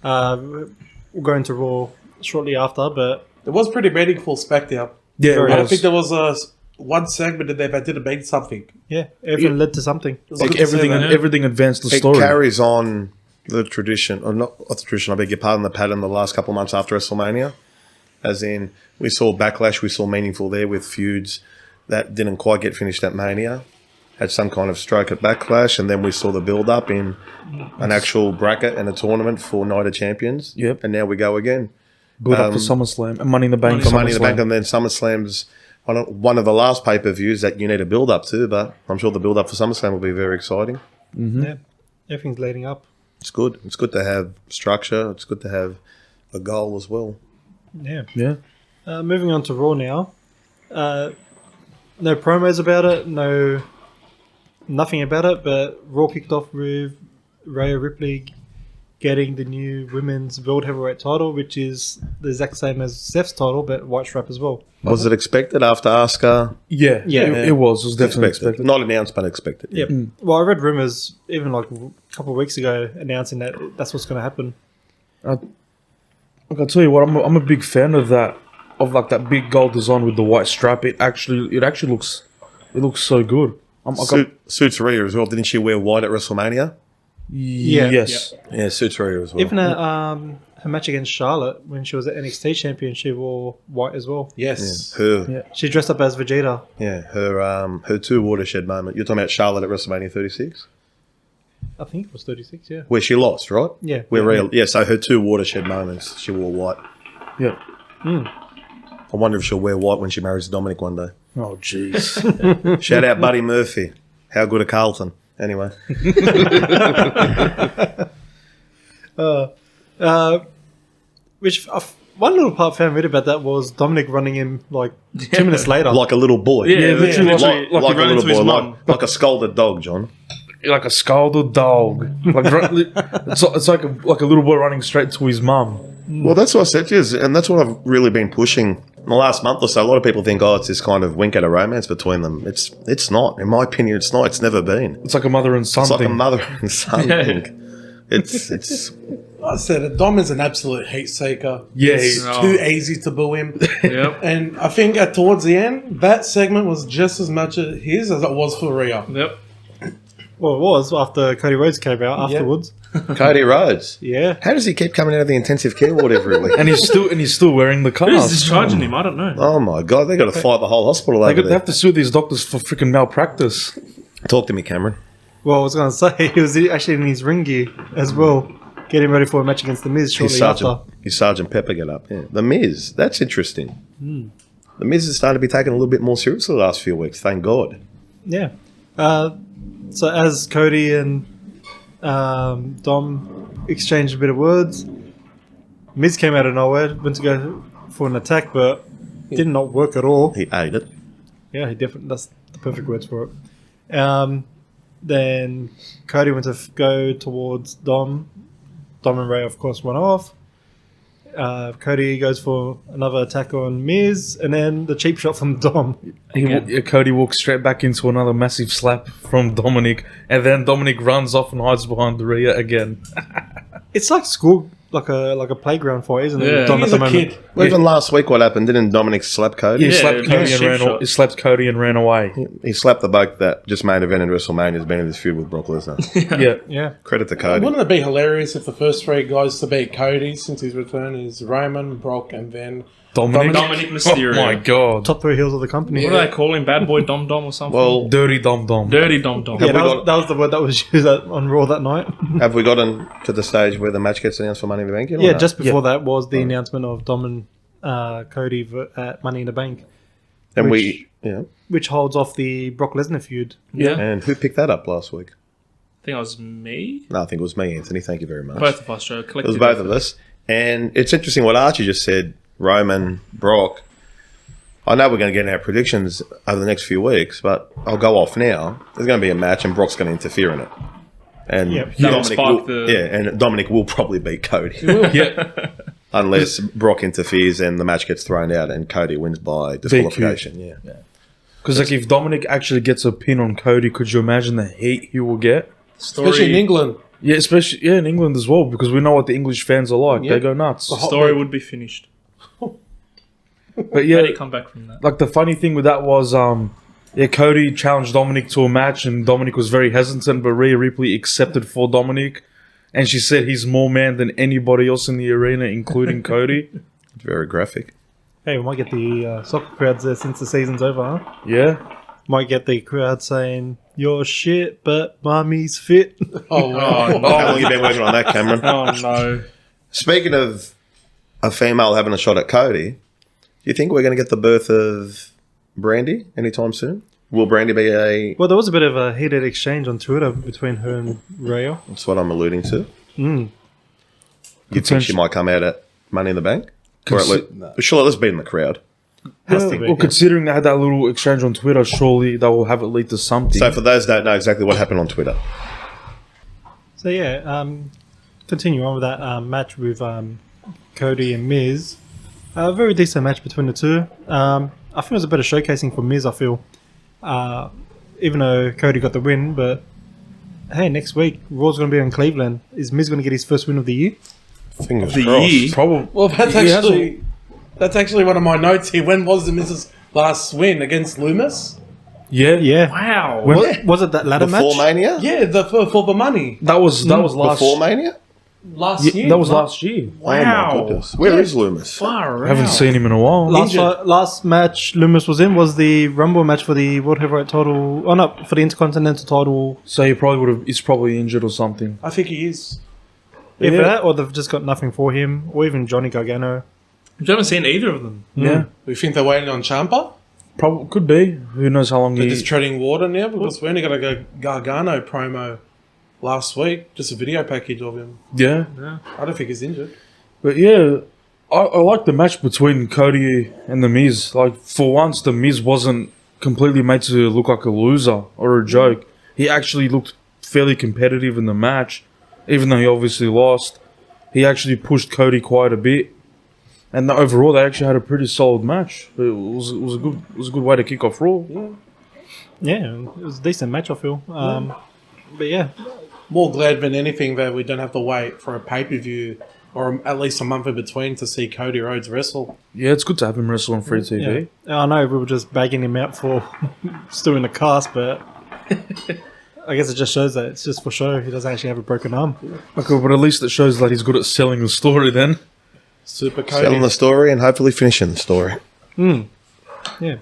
We'll go into Raw shortly after, but It was pretty meaningful SmackDown. Yeah, Very I it don't was. think there was one segment that they didn't mean something. yeah, everything led to something. It was Like good to see everything, that. everything advanced the It story. carries on the tradition, or not the tradition, I beg your pardon, the pattern the last couple of months after WrestleMania. As in, we saw Backlash, we saw meaningful there with feuds that didn't quite get finished at Mania. Had some kind of stroke at Backlash, and then we saw the build-up in an actual bracket and a tournament for Night of Champions. Yep. And now we go again. Build up for SummerSlam and Money in the Bank. For Money in the Bank, SummerSlam. and then SummerSlam's one of the last pay-per-views that you need a build-up to, but I'm sure the build-up for SummerSlam will be very exciting. Yeah, everything's leading up. It's good. It's good to have structure. It's good to have a goal as well. Yeah. Yeah. Moving on to Raw now. No promos about it. Nothing about it. But Raw kicked off with Rhea Ripley getting the new women's world heavyweight title, which is the exact same as Steph's title, but white strap as well. Was it expected after Asuka? Yeah. Yeah. It was. It was definitely expected. Not announced, but expected. Yep. Well, I read rumors even like a couple of weeks ago announcing that that's what's going to happen. Look, I'll tell you what, I'm a big fan of that, of like that big gold design with the white strap. It actually looks so good. Suits Rhea as well. Didn't she wear white at WrestleMania? Yeah. Yes. Yeah, suits Rhea as well. Even her match against Charlotte when she was at NXT champion, she wore white as well. Yes. She dressed up as Vegeta. Yeah, her 2 watershed moment. You're talking about Charlotte at WrestleMania 36? I think it was 36, yeah. Where she lost, right? Yeah. So her 2 watershed moments, she wore white. Yeah. I wonder if she'll wear white when she marries Dominic one day. Oh, jeez. Shout out Buddy Murphy. How good a Carlton. Anyway. Which one little part I found weird about that was Dominic running in like 2 minutes later. Like a little boy. Yeah, literally, Like he a ran little into his boy. mum. Like a scalded dog, John. Like a scalded dog. It's like a little boy running straight to his mum. Well, that's what I said to you, and that's what I've really been pushing in the last month or so. A lot of people think, it's this kind of wink at a romance between them. It's not. In my opinion, it's not. It's never been. It's like a mother and son It's like thing. a mother and son thing. It's I said it. Dom is an absolute heat seeker. Yeah, It's he's- too easy to boo him. Yep. And I think towards the end, that segment was just as much his as it was for Rhea. Yep. Well, it was after Cody Rhodes came out afterwards. Cody Rhodes. Yeah. How does he keep coming out of the intensive care ward every week? and he's still wearing the Who's cast. discharging him? I don't know. Oh my God, they got to fight the whole hospital over They there. have to sue these doctors for freaking malpractice. Talk to me, Cameron. Well, I was going to say, he was actually in his ring gear as well, getting ready for a match against The Miz shortly after. His Sergeant Pepper get up. Yeah. The Miz. That's interesting. The Miz is starting to be taken a little bit more seriously the last few weeks. Thank God. Yeah. So as Cody and Dom exchanged a bit of words, Miz came out of nowhere, went to go for an attack, but did not work at all. He ate it. Yeah, he definitely, that's the perfect words for it. Then Cody went to go towards Dom. Dom and Ray, of course, went off. Cody goes for another attack on Miz, and then the cheap shot from Dom. Cody walks straight back into another massive slap from Dominic, and then Dominic runs off and hides behind Rhea again. It's like school, like a playground fight, isn't it? Yeah. Dom He's at the a moment. kid. Well, even last week, what happened? Didn't Dominic slap Cody? He Yeah, slapped it Cody was and a ran. cheap shot. He slapped Cody and ran away. He slapped the bloke that just main event in WrestleMania has been in this feud with Brock Lesnar. Yeah. Yeah. Credit to Cody. Wouldn't it be hilarious if the first 3 guys to beat Cody since his return is Roman, Brock, and then Dominic Mysterio. Oh my God. Top 3 heels of the company. What do they call him? Bad boy Dom Dom or something? Well, Dirty Dom Dom. Dirty Dom Dom. Yeah, we that got- was the word that was used on Raw that night. have we gotten to the stage where the match gets announced for Money in the Bank? yet or Yeah, no? just before that was the announcement of Dom and Cody at Money in the Bank, And which- yeah. which holds off the Brock Lesnar feud. Yeah. I And who picked that up last week? think it was me. No, I think it was me, Anthony. Thank you very much. Both of us, Joe. It was both of us. And it's interesting what Archie just said. Roman, Brock. I know we're going to get our predictions over the next few weeks, but I'll go off now. There's going to be a match, and Brock's going to interfere in it. And Yep. That'll spark and Dominic will probably beat Cody. Yeah. Unless Brock interferes and the match gets thrown out and Cody wins by disqualification. Yeah. Because like if Dominic actually gets a pin on Cody, could you imagine the heat he will get? especially in England. Yeah, especially in England as well, because we know what the English fans are like. Yeah. They go nuts. The hot Story league. would be finished. But yeah, How do you come back from that? like the funny thing with that was, Cody challenged Dominic to a match, and Dominic was very hesitant, but Rhea Ripley accepted for Dominic, and she said he's more man than anybody else in the arena, including Cody. It's very graphic. Hey, we might get the soccer crowds there since the season's over, huh? Yeah, Might get the crowd saying, "You're shit, but mommy's fit." Oh, wow. How long have you been working on that, Cameron? Oh no. Speaking of a female having a shot at Cody, do you think we're going to get the birth of Brandy anytime soon? Will Brandy be a... Well, there was a bit of a heated exchange on Twitter between her and Rhea. That's what I'm alluding to. Mm. You think she might come out at Money in the Bank? Or at surely let's be in the crowd. Has to be, well, yeah. considering they had that little exchange on Twitter, surely they will have it lead to something. So for those that don't know exactly what happened on Twitter. So yeah, continue on with that match with Cody and Miz. A very decent match between the two. I think it was a better showcasing for Miz, I feel. Even though Cody got the win, but hey, next week Raw's going to be in Cleveland. Is Miz going to get his first win of the year? Fingers The crossed. year? Probably. Well, that's actually one of my notes here. When was the Mrs. last win against Loomis? Yeah, Yeah. Wow. Was it that ladder Before match? Mania? Yeah, for the money. That was last. Before Mania? Last year. That was last year. Oh my goodness. Where is Loomis? Far I haven't seen him in a while. Last match Loomis was in was the Rumble match for the World Heavyweight title. Oh no, for the Intercontinental title. So he's probably injured or something. I think he is. Either that, or they've just got nothing for him, or even Johnny Gargano. You haven't seen either of them. Yeah. We think they're waiting on Ciampa. Probably could be. Who knows how long They're he... just treading water now because we only got a Gargano promo last week, just a video package of him. Yeah. I don't think he's injured. But yeah, I like the match between Cody and The Miz. Like, for once, The Miz wasn't completely made to look like a loser or a joke. He actually looked fairly competitive in the match, even though he obviously lost. He actually pushed Cody quite a bit. And overall, they actually had a pretty solid match. It was a good way to kick off Raw. Yeah, it was a decent match, I feel. But yeah, More glad than anything that we don't have to wait for a pay-per-view or at least a month in between to see Cody Rhodes wrestle. Yeah, it's good to have him wrestle on free TV. I know we were just bagging him out for still in the cast, but I guess it just shows that it's just for show. He doesn't actually have a broken arm. Okay, but at least it shows that he's good at selling the story then. Super Cody. Selling the story and hopefully finishing the story. Yeah.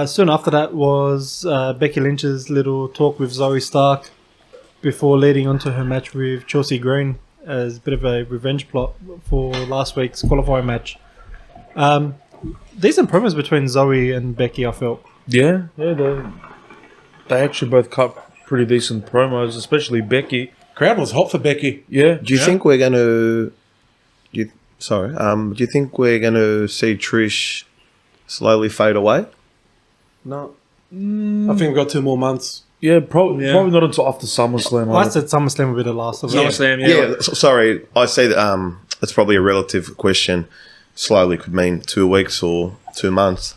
Soon after that was Becky Lynch's little talk with Zoe Stark before leading on to her match with Chelsea Green as a bit of a revenge plot for last week's qualifying match. Decent promos between Zoe and Becky, I felt. Yeah, they actually both cut pretty decent promos, especially Becky. Crowd was hot for Becky. Yeah. Do you think we're going to... do you think we're going to see Trish slowly fade away? No. I think we've got 2 more months. Yeah, probably not until after SummerSlam. I said SummerSlam would be the last of it. SummerSlam, Yeah, sorry. I say that it's probably a relative question. Slowly could mean 2 weeks or 2 months.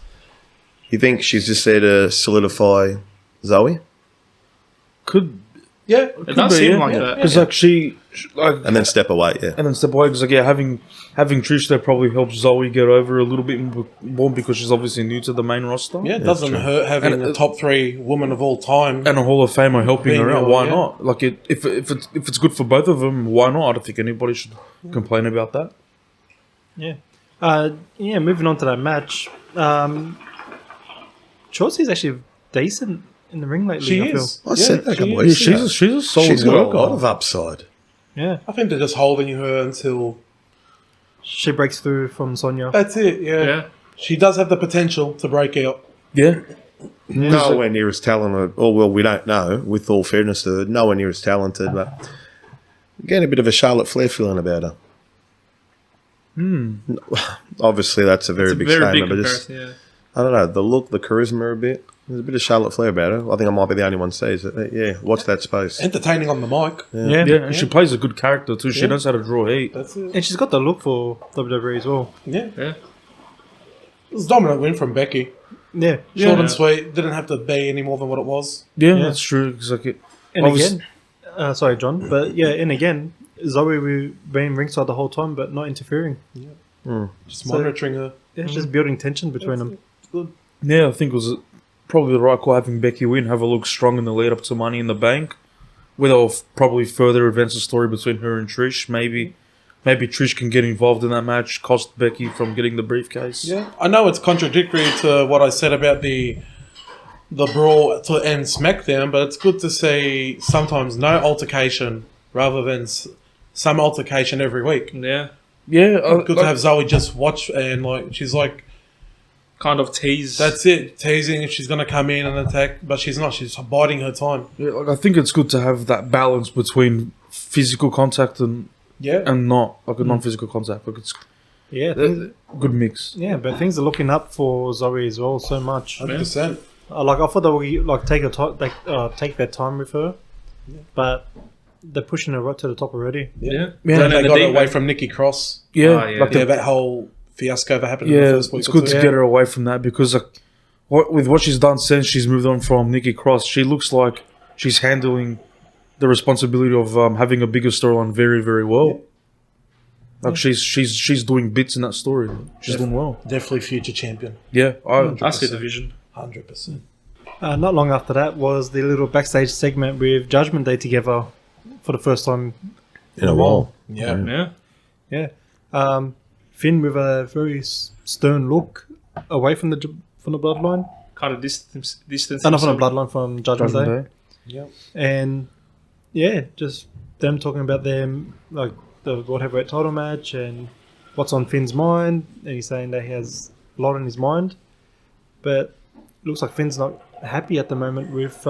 You think she's just there to solidify Zoe? Could Yeah. It does seem like that. because like she like And then step away, yeah. and then step away because like having Trish there probably helps Zoe get over a little bit more because she's obviously new to the main roster. Yeah, it doesn't hurt having the top 3 women of all time. And a Hall of Famer helping her out. Being Why yeah. not? Like if it's good for both of them, why not? I don't think anybody should complain about that. Yeah. Moving on to that match. Chelsea's actually decent in the ring lately, She I is. I said that a couple Yeah, weeks ago. she's a solid She's got a worker. lot of upside. feel. Yeah. I think they're just holding her until... She breaks through from Sonya. That's it, yeah. She does have the potential to break out. Yeah. Nowhere near as talented. Oh, well, we don't know, with all fairness to her. Nowhere near as talented, but getting a bit of a Charlotte Flair feeling about her. Obviously, that's a very big Very big statement, but just, comparison, I don't know, the look, the charisma a bit. There's a bit of Charlotte Flair about her. I think I might be the only one who says it. Yeah, watch that space. Entertaining on the mic. Yeah, and she plays a good character too. She knows how to draw heat. That's it. And she's got the look for WWE as well. Yeah. Yeah. It was a dominant win from Becky. Yeah. Short and sweet. Didn't have to be any more than what it was. Yeah, that's true. 'Cause like And obviously- again, sorry, John, but yeah, and again, Zoe we've been ringside the whole time, but not interfering. Just monitoring her. Yeah, just building tension between them. It's good. Yeah, I think it was probably the right call having Becky win, have a look strong in the lead up to Money in the Bank, where they'll probably further advance the story between her and Trish. Maybe Trish can get involved in that match, cost Becky from getting the briefcase. Yeah. I know it's contradictory to what I said about the brawl to end SmackDown, but it's good to see sometimes no altercation rather than some altercation every week. Yeah. Yeah, Good to have Zoe just watch and she's like, Kind of tease. that's it, teasing if she's going to come in and attack, but she's not. She's biding her time. yeah, I think it's good to have that balance between physical contact and not like a non-physical contact. Like it's Yeah, a good mix. yeah, but things are looking up for Zoe as well so much. 100%. I thought they would take their time with her, but they're pushing her right to the top already. Yeah. Yeah, Then they the got deep away end. from Nikki Cross. Yeah, yeah. like Yeah, that whole fiasco that happened in yeah, the first week. it's or good two. to get her away from that because with what she's done since she's moved on from Nikki Cross, she looks like she's handling the responsibility of having a bigger storyline very, very well. Like she's doing bits in that story. She's doing well. Definitely future champion. Yeah, I see the vision. 100%. Not long after that was the little backstage segment with Judgment Day together for the first time in a while. Yeah. Yeah. Finn with a very stern look away from the bloodline. Kind of distance. Not from the bloodline, from Judgment Day. Yeah. And yeah, just them talking about them, like the World Heavyweight title match and what's on Finn's mind. And he's saying that he has a lot on his mind. But it looks like Finn's not happy at the moment with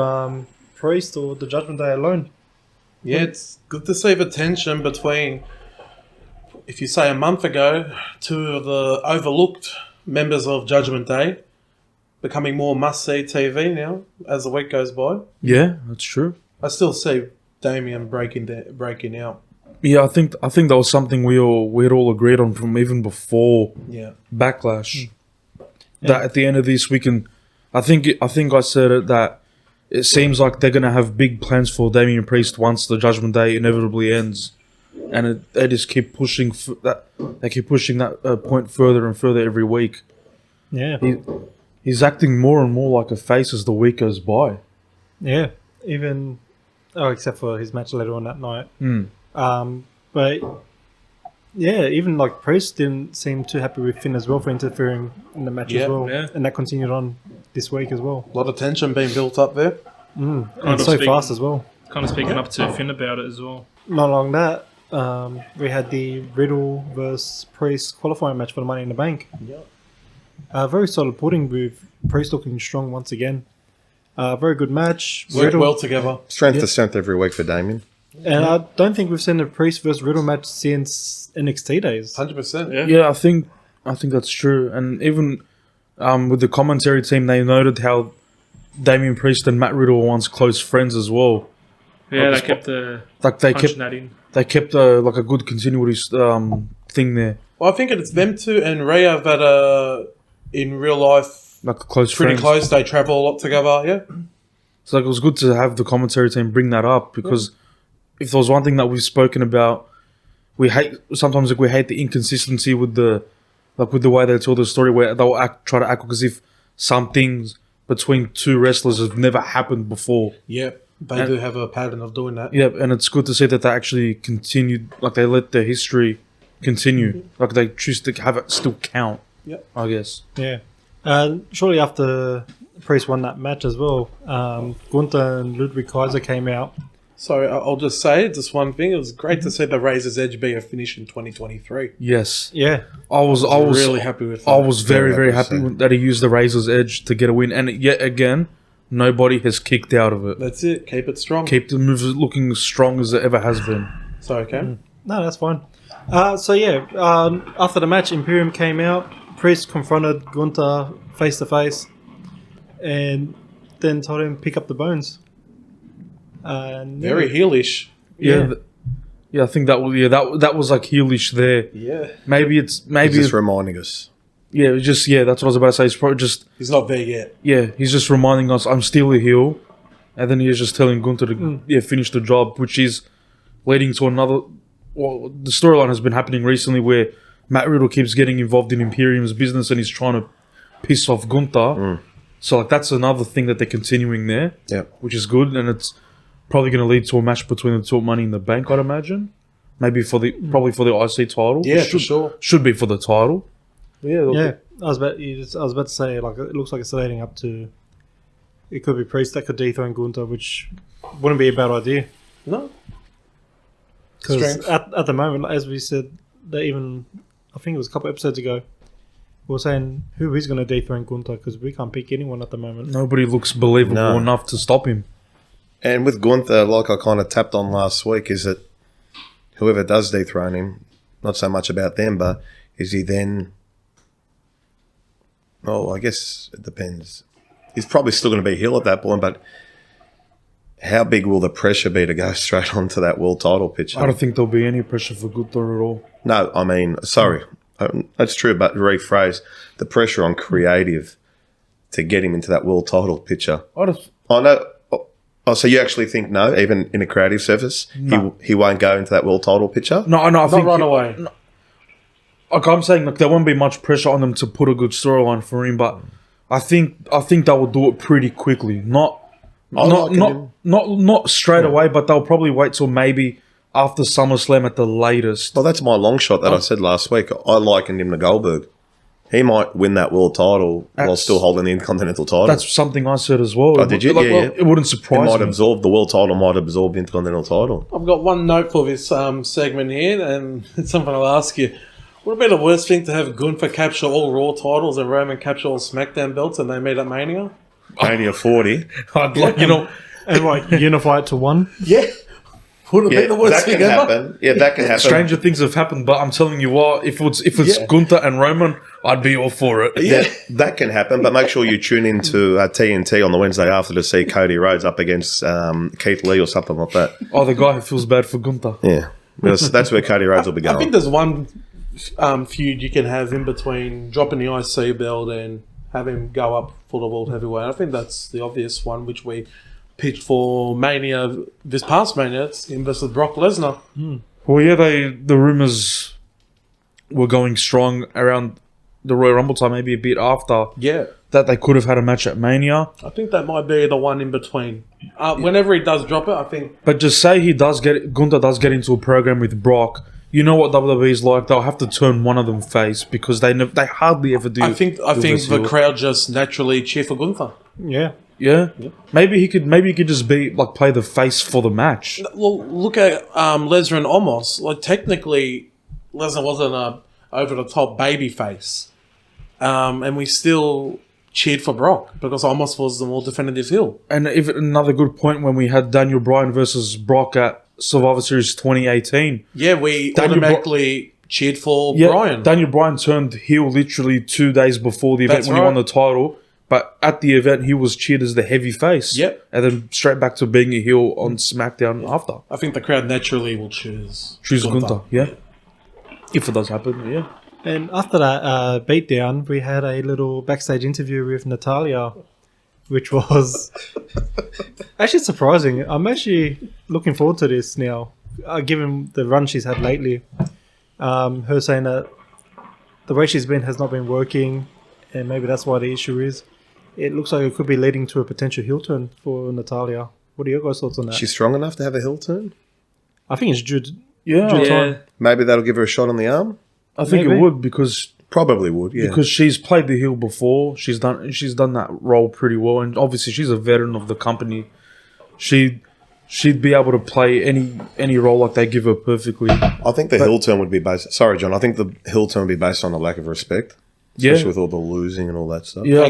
Priest or the Judgment Day alone. Yeah, it's good to see the tension between, if you say a month ago, two of the overlooked members of Judgment Day becoming more must-see TV now as the week goes by. Yeah, that's true. I still see Damien breaking out. Yeah, I think that was something we'd all agreed on from even before Backlash. That at the end of this we can, I think I said it, that it seems like they're gonna have big plans for Damian Priest once the Judgment Day inevitably ends, and they just keep pushing that. They keep pushing that point further and further every week. Yeah. He's acting more and more like a face as the week goes by. Yeah. Even, except for his match later on that night. But yeah, even like Priest didn't seem too happy with Finn as well for interfering in the match as well. Yeah. And that continued on this week as well. A lot of tension being built up there. And so fast as well. Kind of speaking up to Finn about it as well. Not long that, we had the Riddle versus Priest qualifying match for the Money in the Bank. Very solid pudding with Priest looking strong once again. Very good match. Worked well together. Strength to strength every week for Damien. And I don't think we've seen a Priest versus Riddle match since NXT days. 100%. Yeah, I think that's true. And even with the commentary team, they noted how Damian Priest and Matt Riddle were once close friends as well. Yeah, they kept the they kept a good continuity thing there. Well, I think it's them two and Rhea that are in real life like close pretty friends. Close. They travel a lot together. Yeah. So it was good to have the commentary team bring that up, because if there was one thing that we've spoken about, we hate the inconsistency with the way they tell the story, where they'll try to act as if some things between two wrestlers have never happened before. Yep. They do have a pattern of doing that. Yeah, and it's good to see that they actually continued, like they let their history continue. Like they choose to have it still count. Yep. I guess. Yeah. Shortly after Priest won that match as well, Gunther and Ludwig Kaiser came out. So I'll just say just one thing. It was great to see the Razor's Edge be a finish in 2023. Yes. Yeah. I was really happy with that. I was very happy that he used the Razor's Edge to get a win. And yet again, nobody has kicked out of it. That's it. Keep it strong. Keep the moves looking as strong as it ever has been. So, okay. No, that's fine. After the match, Imperium came out. Priest confronted Gunther face to face, and then told him pick up the bones. Very heelish. Yeah, I think that was like heelish there. Yeah. Maybe He's just reminding us. Yeah, that's what I was about to say. It's probably just he's not there yet. Yeah, he's just reminding us I'm still a heel, and then he's just telling Gunther to finish the job, which is leading to another. Well, the storyline has been happening recently where Matt Riddle keeps getting involved in Imperium's business and he's trying to piss off Gunther. So like that's another thing that they're continuing there, which is good, and it's probably going to lead to a match between the two at Money in the Bank, I'd imagine. Maybe probably for the IC title. Yeah, for sure. Should be for the title. Yeah. I was about to say, like, it looks like it's leading up to. It could be Priest that could dethrone Gunther, which wouldn't be a bad idea. No. Because at the moment, as we said, I think it was a couple episodes ago, we were saying who is going to dethrone Gunther, because we can't pick anyone at the moment. Nobody looks believable enough to stop him. And with Gunther, like I kind of tapped on last week, is that whoever does dethrone him, not so much about them, but is he then... Oh, I guess it depends. He's probably still going to be heel at that point, but how big will the pressure be to go straight onto that world title picture? I don't think there'll be any pressure for Gunther at all. No, I mean, sorry. That's true, but rephrase. The pressure on creative to get him into that world title picture. Oh, so you actually think no, even in a creative service, he won't go into that world title picture? No, I think right away. No, like I'm saying, like there won't be much pressure on them to put a good storyline for him, but I think they will do it pretty quickly. Not straight away, but they'll probably wait till maybe after SummerSlam at the latest. Well, that's my long shot that I said last week. I likened him to Goldberg. He might win that world title while still holding the Intercontinental title. That's something I said as well. Oh, did you? Yeah. It wouldn't surprise me. The world title might absorb the Intercontinental title. I've got one note for this segment here, and it's something I'll ask you. Would it be the worst thing to have Gunther capture all Raw titles and Roman capture all SmackDown belts and they meet at Mania? Mania 40. I'd like, And like unify it to one. Yeah. Would it be the worst that thing can ever? happen. Yeah, that can happen. stranger things have happened, but I'm telling you what, if it's Gunther and Roman, I'd be all for it. Yeah, that can happen, but make sure you tune into TNT on the Wednesday after to see Cody Rhodes up against Keith Lee or something like that. Oh, the guy who feels bad for Gunther. Yeah, because that's where Cody Rhodes will be going. I think there's one feud you can have in between dropping the IC belt and have him go up for the World Heavyweight. I think that's the obvious one, which we pitched for Mania, this past Mania. It's him versus Brock Lesnar. Well, yeah, the rumours were going strong around the Royal Rumble time, maybe a bit after. Yeah. That they could have had a match at Mania. I think that might be the one in between. Whenever he does drop it, I think... But just say Gunther does get into a program with Brock. You know what WWE is like. They'll have to turn one of them face because they hardly ever do. I think the crowd just naturally cheer for Gunther. Yeah. Yeah. Maybe he could just be like play the face for the match. Well, look at Lesnar and Omos. Like technically, Lesnar wasn't a over the top baby face, and we still cheered for Brock because Omos was the more definitive heel. And even another good point when we had Daniel Bryan versus Brock at Survivor Series 2018. Yeah, we Daniel automatically cheered for Bryan. Daniel Bryan turned heel literally 2 days before the event That's when he won the title. But at the event, he was cheered as the heavy face. Yep. And then straight back to being a heel on SmackDown after. I think the crowd naturally will choose Gunther, yeah. If it does happen, yeah. And after that beatdown, we had a little backstage interview with Natalya, which was actually surprising. I'm actually looking forward to this now, given the run she's had lately. Her saying that the way she's been has not been working, and maybe that's why the issue is. It looks like it could be leading to a potential heel turn for Natalya. What are your guys' thoughts on that? She's strong enough to have a heel turn? I think it's due Yeah. time. Maybe that'll give her a shot on the arm? I think Maybe. it would because Probably would, yeah. because she's played the heel before. She's done that role pretty well, and obviously she's a veteran of the company. She'd be able to play any role like they give her perfectly. I think the heel turn would be based... Sorry, John. I think the heel turn would be based on a lack of respect. Especially with all the losing and all that stuff. Yeah,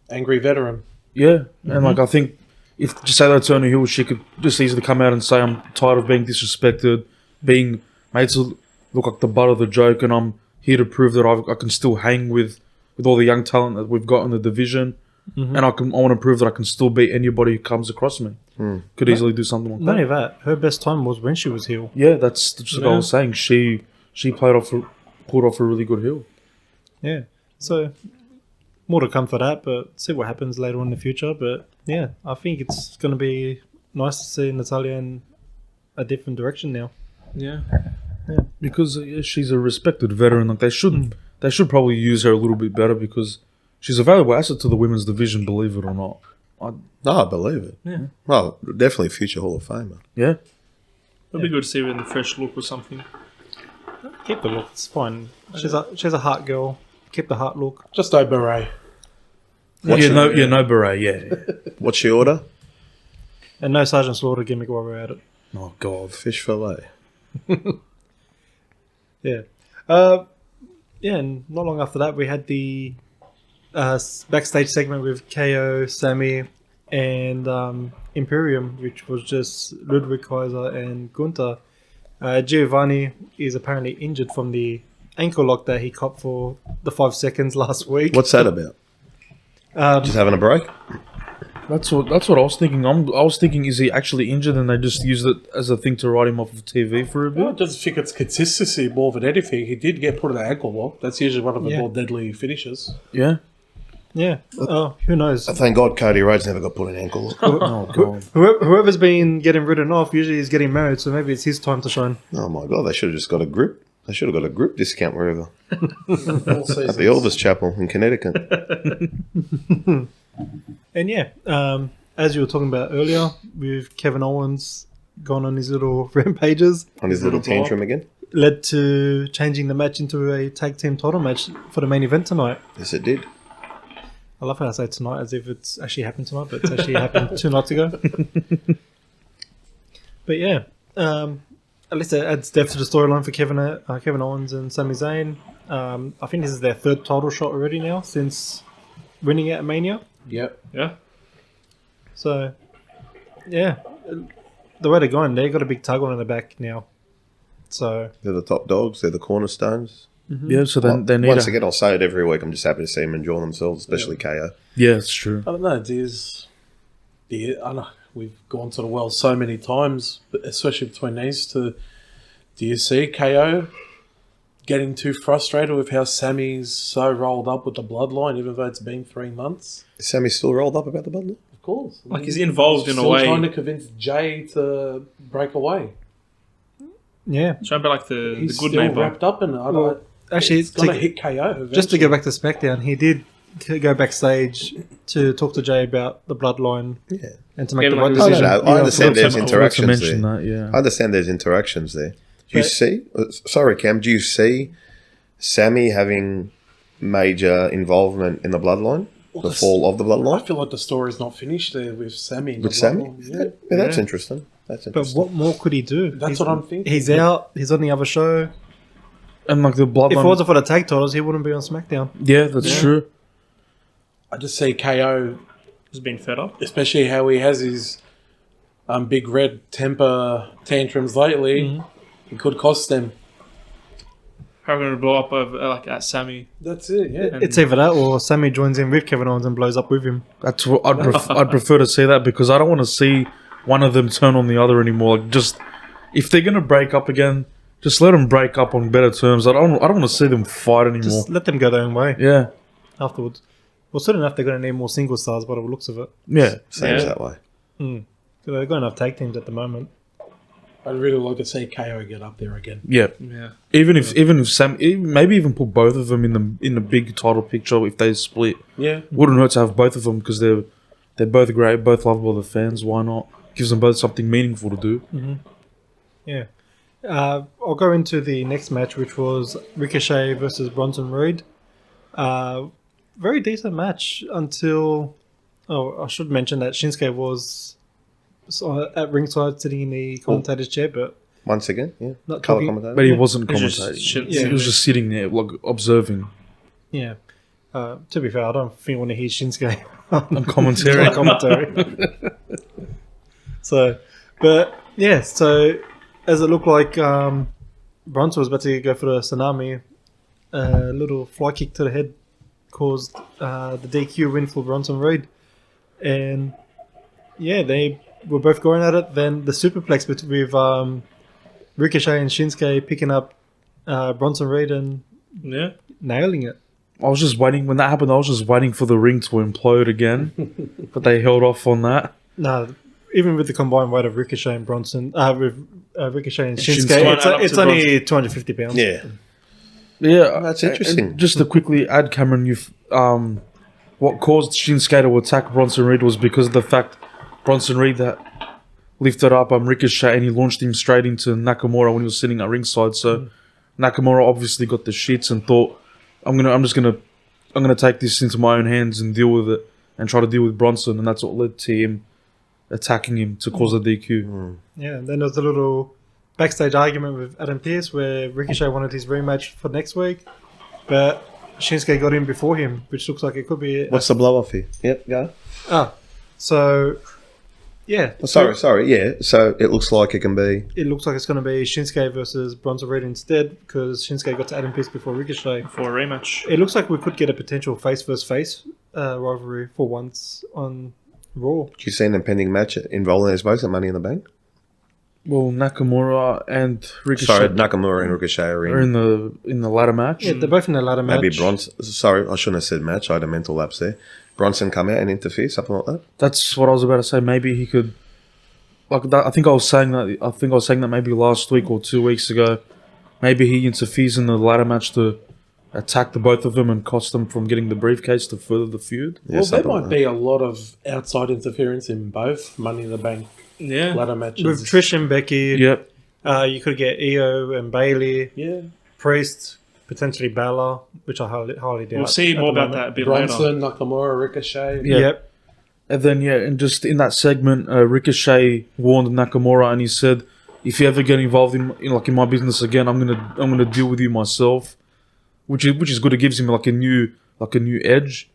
angry veteran. Yeah, and like I think if just say they turn a heel, she could just easily come out and say, "I'm tired of being disrespected, being made to look like the butt of the joke, and I'm here to prove that I can still hang with all the young talent that we've got in the division, and I want to prove that I can still beat anybody who comes across me." Could easily do something like Not that. only that, her best time was when she was heel. Yeah, that's just what I was saying. She pulled off a really good heel. Yeah. So, more to come for that, but see what happens later on in the future. But yeah, I think it's going to be nice to see Natalya in a different direction now. Yeah. Because she's a respected veteran. Like they should probably use her a little bit better because she's a valuable asset to the women's division, believe it or not. No, I believe it. Yeah. Well, definitely a future Hall of Famer. Yeah. It'd be good to see her in a fresh look or something. Keep the look, it's fine. She's a heart girl. Keep the heart look. Just no beret. No beret, yeah. What's your order? And no Sergeant Slaughter gimmick while we're at it. Oh, God. Fish fillet. Yeah. And not long after that, we had the backstage segment with KO, Sammy, and Imperium, which was just Ludwig Kaiser and Gunther. Giovanni is apparently injured from the ankle lock that he copped for the 5 seconds last week. What's that about? Just having a break? That's what I was thinking. I was thinking, is he actually injured and they just used it as a thing to write him off of TV for a bit? I just think it's consistency more than anything. He did get put in an ankle lock. That's usually one of the more deadly finishes. Yeah. Yeah. Oh, who knows? Thank God Cody Rhodes never got put in ankle. Oh, God. Whoever's been getting ridden off usually is getting married, so maybe it's his time to shine. Oh my God, they should have just got a grip. They should have got a group discount wherever. At the Elvis Chapel in Connecticut. And yeah, as you were talking about earlier, with Kevin Owens gone on his little rampages. On his little tantrum again. Led to changing the match into a tag team title match for the main event tonight. Yes, it did. I love how I say tonight as if it's actually happened tonight, but it's actually happened 2 nights ago. But yeah, at least it adds depth to the storyline for Kevin Owens and Sami Zayn. I think this is their 3rd title shot already now since winning at Mania. Yep. Yeah. So, yeah, the way they're going, they've got a big tug on in the back now. So They're the top dogs. They're the cornerstones. Yeah, so then they need Once again, I'll say it every week. I'm just happy to see them enjoy themselves, especially KO. Yeah, it's true. I don't know. I know we've gone to the well so many times, but especially between these two. Do you see KO getting too frustrated with how Sammy's so rolled up with the bloodline, even though it's been 3 months? Is Sammy still rolled up about the bloodline? Of course. Like he's involved in a still way. trying to convince Jay to break away. yeah, Trying to be like the He's good still neighbor. wrapped up in it. Well, actually, it's going to hit KO eventually. just to go back to SmackDown, he did go backstage to talk to Jay about the bloodline Yeah. and to make Yeah, the like right this I decision. don't know. I understand there's I forgot to interactions mention there. that, yeah. I understand there's interactions there. Do you But- see? Sorry, Cam. Do you see Sammy having major involvement in the bloodline? The fall of the I bloodline feel like the story's not finished there with Sammy. and with the Sammy? bloodline. Yeah, that's interesting. That's But interesting. what more could he do? That's what I'm thinking. He's out. He's on the other show. And like the If it bloodline. wasn't for the tag titles, he wouldn't be on SmackDown. Yeah, that's true. I just see KO, He's been fed up. especially how he has his big red temper tantrums lately. It could cost them. How are we going to blow up like at Sammy? That's it, yeah. It's either that or Sammy joins in with Kevin Owens and blows up with him. That's what I'd prefer to see that, because I don't want to see one of them turn on the other anymore. Like, just if they're gonna break up again, just let them break up on better terms. I don't want to see them fight anymore. Just let them go their own way Yeah, afterwards. Well, soon enough, they're going to need more single stars by the looks of it. yeah. Seems Yeah. that way. So they've got enough tag teams at the moment. I'd really like to see KO get up there again. Yeah, Yeah. even if Sam, maybe even put both of them in the big title picture if they split. Yeah. Wouldn't hurt to have both of them, because they're both great, both loved by the fans. Why not? Gives them both something meaningful to do. Yeah. I'll go into the next match, which was Ricochet versus Bronson Reed. Very decent match until... Oh, I should mention that Shinsuke was at ringside sitting in the commentator's chair, but Once again, yeah. Not Color talking- commentator. But he Yeah. wasn't He's just commentating. shit- He was just sitting there, like observing yeah. To be fair, I don't think I want to hear Shinsuke on commentary. commentary. So, but yeah, so as it looked like Bronson was about to go for the tsunami, a little fly kick to the head caused the DQ win for Bronson Reed. And yeah, they were both going at it. Then the superplex with Ricochet and Shinsuke picking up Bronson Reed and Yeah. nailing it. I was just waiting when that happened. I was just waiting for the ring to implode again, but they held off on that. No, even with the combined weight of Ricochet and Bronson, with Ricochet and Shinsuke Shinsuke, went up it's to only 250 pounds. Yeah. Yeah, That's interesting. and just to quickly add, Cameron, what caused Shinsuke to attack Bronson Reed was because of the fact Bronson Reed that lifted up Ricochet and he launched him straight into Nakamura when he was sitting at ringside. So Nakamura obviously got the shits and thought, I'm gonna take this into my own hands and deal with it and try to deal with Bronson, and that's what led to him attacking him to cause a DQ. Yeah, and then there was a little backstage argument with Adam Pearce where Ricochet wanted his rematch for next week, but Shinsuke got in before him, which looks like it could be... What's the blow off here? Yep, go. So, yeah. Sorry, yeah. So it looks like it can be. It looks like it's going to be Shinsuke versus Bronson Reed instead, because Shinsuke got to Adam Pearce before Ricochet. For a rematch. It looks like we could get a potential face versus face rivalry for once on Raw. Do you see an impending match involving those both at Money in the Bank? Well, Nakamura and Ricochet Sorry, Nakamura and Ricochet are are in. in the ladder match. Yeah, they're both in the ladder match. Maybe Bronson. Sorry, I shouldn't have said match. I had a mental lapse there. Bronson come out and interfere, something like that. That's what I was about to say. Maybe he could, like that. I think I was saying that maybe last week or 2 weeks ago. Maybe he interferes in the ladder match to attack the both of them and cost them from getting the briefcase to further the feud. Yeah, Well, there something might like be a lot of outside interference in both Money in the Bank Yeah. ladder matches. With Trish and Becky, Yep. you could get Io and Bailey, Yeah. Priest, potentially Balor, which I highly doubt. We'll see at more the about moment. that a bit later. Bronson, Nakamura, Ricochet. Yeah. Yep. And then, and just in that segment, Ricochet warned Nakamura, and he said, "If you ever get involved in my business again, I'm gonna deal with you myself," which is good. It gives him like a new edge,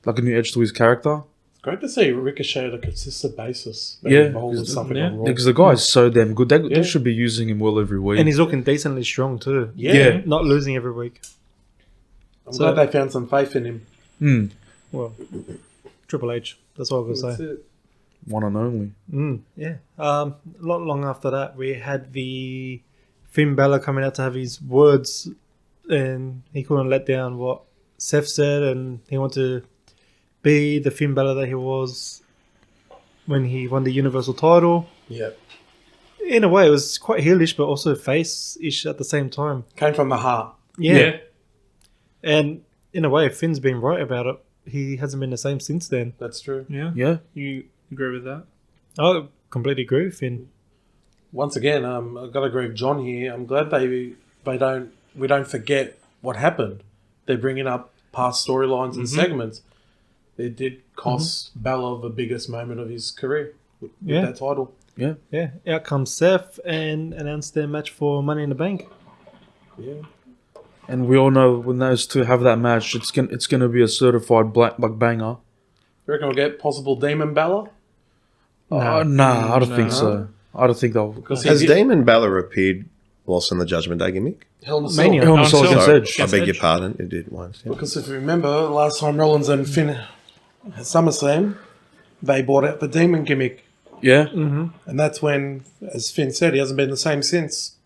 like a new edge to his character. It's great to see Ricochet on a consistent basis. Yeah, involved with something yeah. on Raw. Because the guy's so damn good. They Yeah. should be using him well every week. And he's looking decently strong too. Yeah. Not losing every week. I'm So- glad they found some faith in him. Well, Triple H. That's all I was going That's to say. it. One and only. Yeah. Not long after that, we had the Finn Balor coming out to have his words, and he couldn't let down what Seth said, and he wanted to be the Finn Balor that he was when he won the Universal title. Yeah. In a way, it was quite heelish, but also face-ish at the same time. Came from the heart. Yeah. And in a way, Finn's been right about it. He hasn't been the same since then. That's true. Yeah. Yeah. You agree with that? I completely agree with Finn. Once again, I've got to agree with John here. I'm glad we don't forget what happened. They're bringing up past storylines and segments. It did cost Balor the biggest moment of his career with that title. Yeah. Yeah. Out comes Seth and announced their match for Money in the Bank. Yeah. And we all know when those two have that match, it's gonna be a certified banger. You reckon we'll get possible Demon Balor? Nah, I don't think so. I don't think they'll. Has Damon Balor appeared whilst in the Judgment Day gimmick? Hell in a Mania. Hell in a Cell against Sorry, Edge. I beg your Edge. pardon. It did once. Yeah. Because if you remember, last time Rollins and Finn at SummerSlam, they brought out the Demon gimmick. Yeah. And that's when, as Finn said, he hasn't been the same since.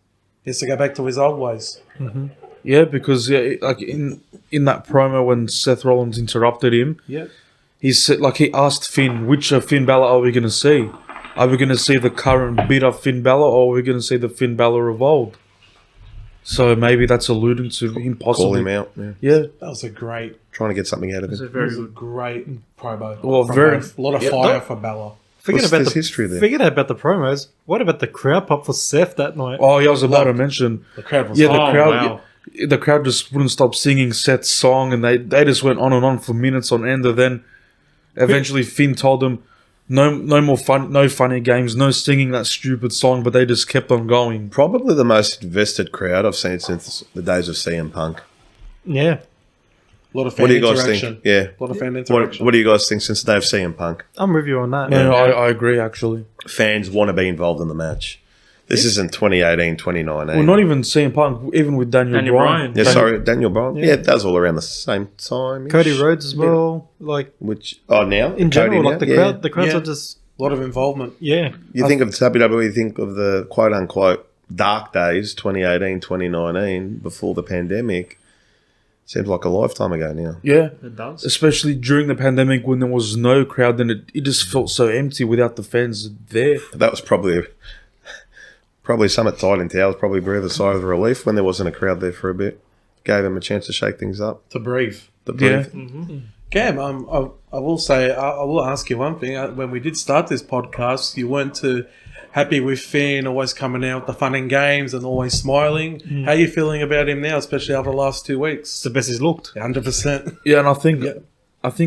He has to go back to his old ways. Yeah, because like in that promo when Seth Rollins interrupted him, Yeah. he said he asked Finn, which Finn Balor are we going to see? Are we going to see the current bitter Finn Balor, or are we going to see the Finn Balor of old? So maybe that's alluding to him possibly. Call him out. Yeah. Yeah. That was a great, Trying to get something out of It's a him. very a good. great promo. Well, from very- both. A lot of fire for Balor. Forget What's about this the history there? Forget about the promos. What about the crowd pop for Seth that night? Oh, yeah, I was about to mention. The crowd was Yeah, hot. the crowd. wow. The crowd just wouldn't stop singing Seth's song, and they just went on and on for minutes on end. And then eventually Finn told them, "No more fun, no funny games, no singing that stupid song." But they just kept on going. Probably the most invested crowd I've seen since the days of CM Punk. Yeah. A lot of fan What do you guys interaction. think? Yeah. A lot of fan What, interaction. what do you guys think since the day of CM Punk? I'm with you on that. Yeah, I agree actually. Fans want to be involved in the match. This isn't 2018, 2019. Well, not even CM Punk, even with Daniel Bryan. Yeah, sorry, Daniel Bryan. Yeah, that was all around the same time. Cody Rhodes as well. Like Now? in general, Cody like the now? crowd, the crowds Yeah. are just A lot of involvement. yeah. You think of WWE, you think of the quote-unquote dark days, 2018, 2019, before the pandemic. Seems like a lifetime ago now. Yeah, It does. especially during the pandemic when there was no crowd, then it just felt so empty without the fans there. That was probably Summit tied in towels, probably breathed a sigh of relief when there wasn't a crowd there for a bit. Gave them a chance to shake things up. To breathe. The Yeah. breathe. Cam, I will say, I will ask you one thing. When we did start this podcast, you weren't too happy with Finn always coming out with the fun and games and always smiling. How are you feeling about him now, especially after the last 2 weeks? It's the best he's looked. 100%. Yeah, and I think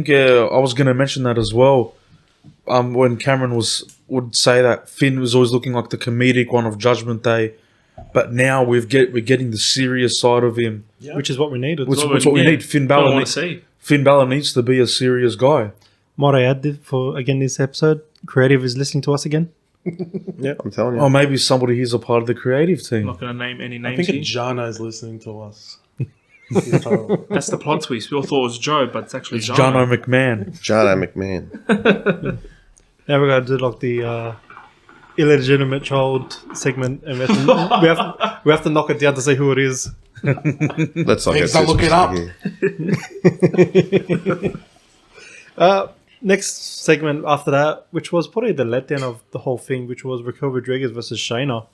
Yeah. I was going to mention that as well. When Cameron would say that Finn was always looking like the comedic one of Judgment Day, but now we're getting the serious side of him, Yeah. Which is what we needed. which is what we need. Finn What I Balor want to see. Finn Balor needs to be a serious guy. Might I add for again this episode? Creative is listening to us again. Yeah, I'm telling you. Or maybe somebody who's a part of the creative I'm team. not going to name any I names think here. Jano's listening to us. That's the plot twist. We all thought it was Joe, but it's actually It's John. Jono McMahon. Jano McMahon. Now we're gonna do like the illegitimate child segment, and we have to knock it down to see who it is. Let's not Thanks, get I'll look it up. here. Next segment after that, which was probably the letdown of the whole thing, which was Raquel Rodriguez versus Shayna.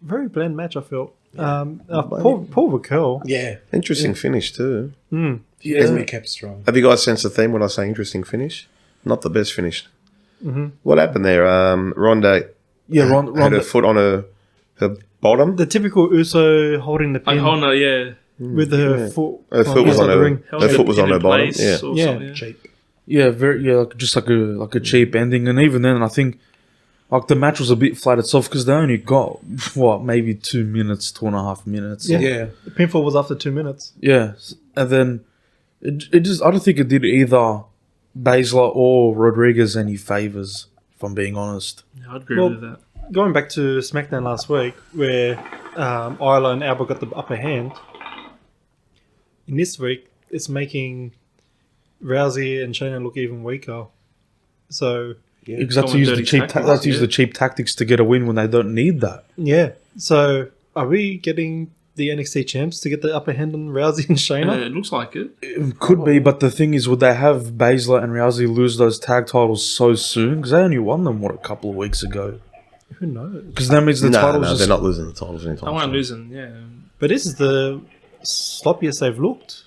Very bland match, I felt. Poor Raquel. Yeah. Interesting finish too. He has been kept strong. Have you guys sensed the theme when I say interesting finish? Not the best finish. What happened there? Ronda had Ronda. her foot on her bottom. The typical Uso holding the pin with her foot. Her foot was on the her. ring. Her foot was on her bottom. Yeah. Cheap. Yeah, like a cheap ending, and even then, I think like the match was a bit flat itself because they only got maybe 2 minutes, 2.5 minutes. Yeah. The pinfall was after 2 minutes. Yeah, and then it just I don't think it did either Baszler or Rodriguez any favors. If I'm being honest. Yeah, I'd agree with that. Going back to SmackDown last week, where Isla and Alba got the upper hand. In this week, it's making Rousey and Shayna look even weaker. So Because that's use the cheap tactics to get a win when they don't need that. yeah. So are we getting the NXT champs to get the upper hand on Rousey and Shayna? It looks like it. It could be, but the thing is, would they have Baszler and Rousey lose those tag titles so soon? Because they only won them a couple of weeks ago. Who knows? Because that means the titles. No, they're not losing the titles anytime I won't soon. losing, yeah. But this is the sloppiest they've looked,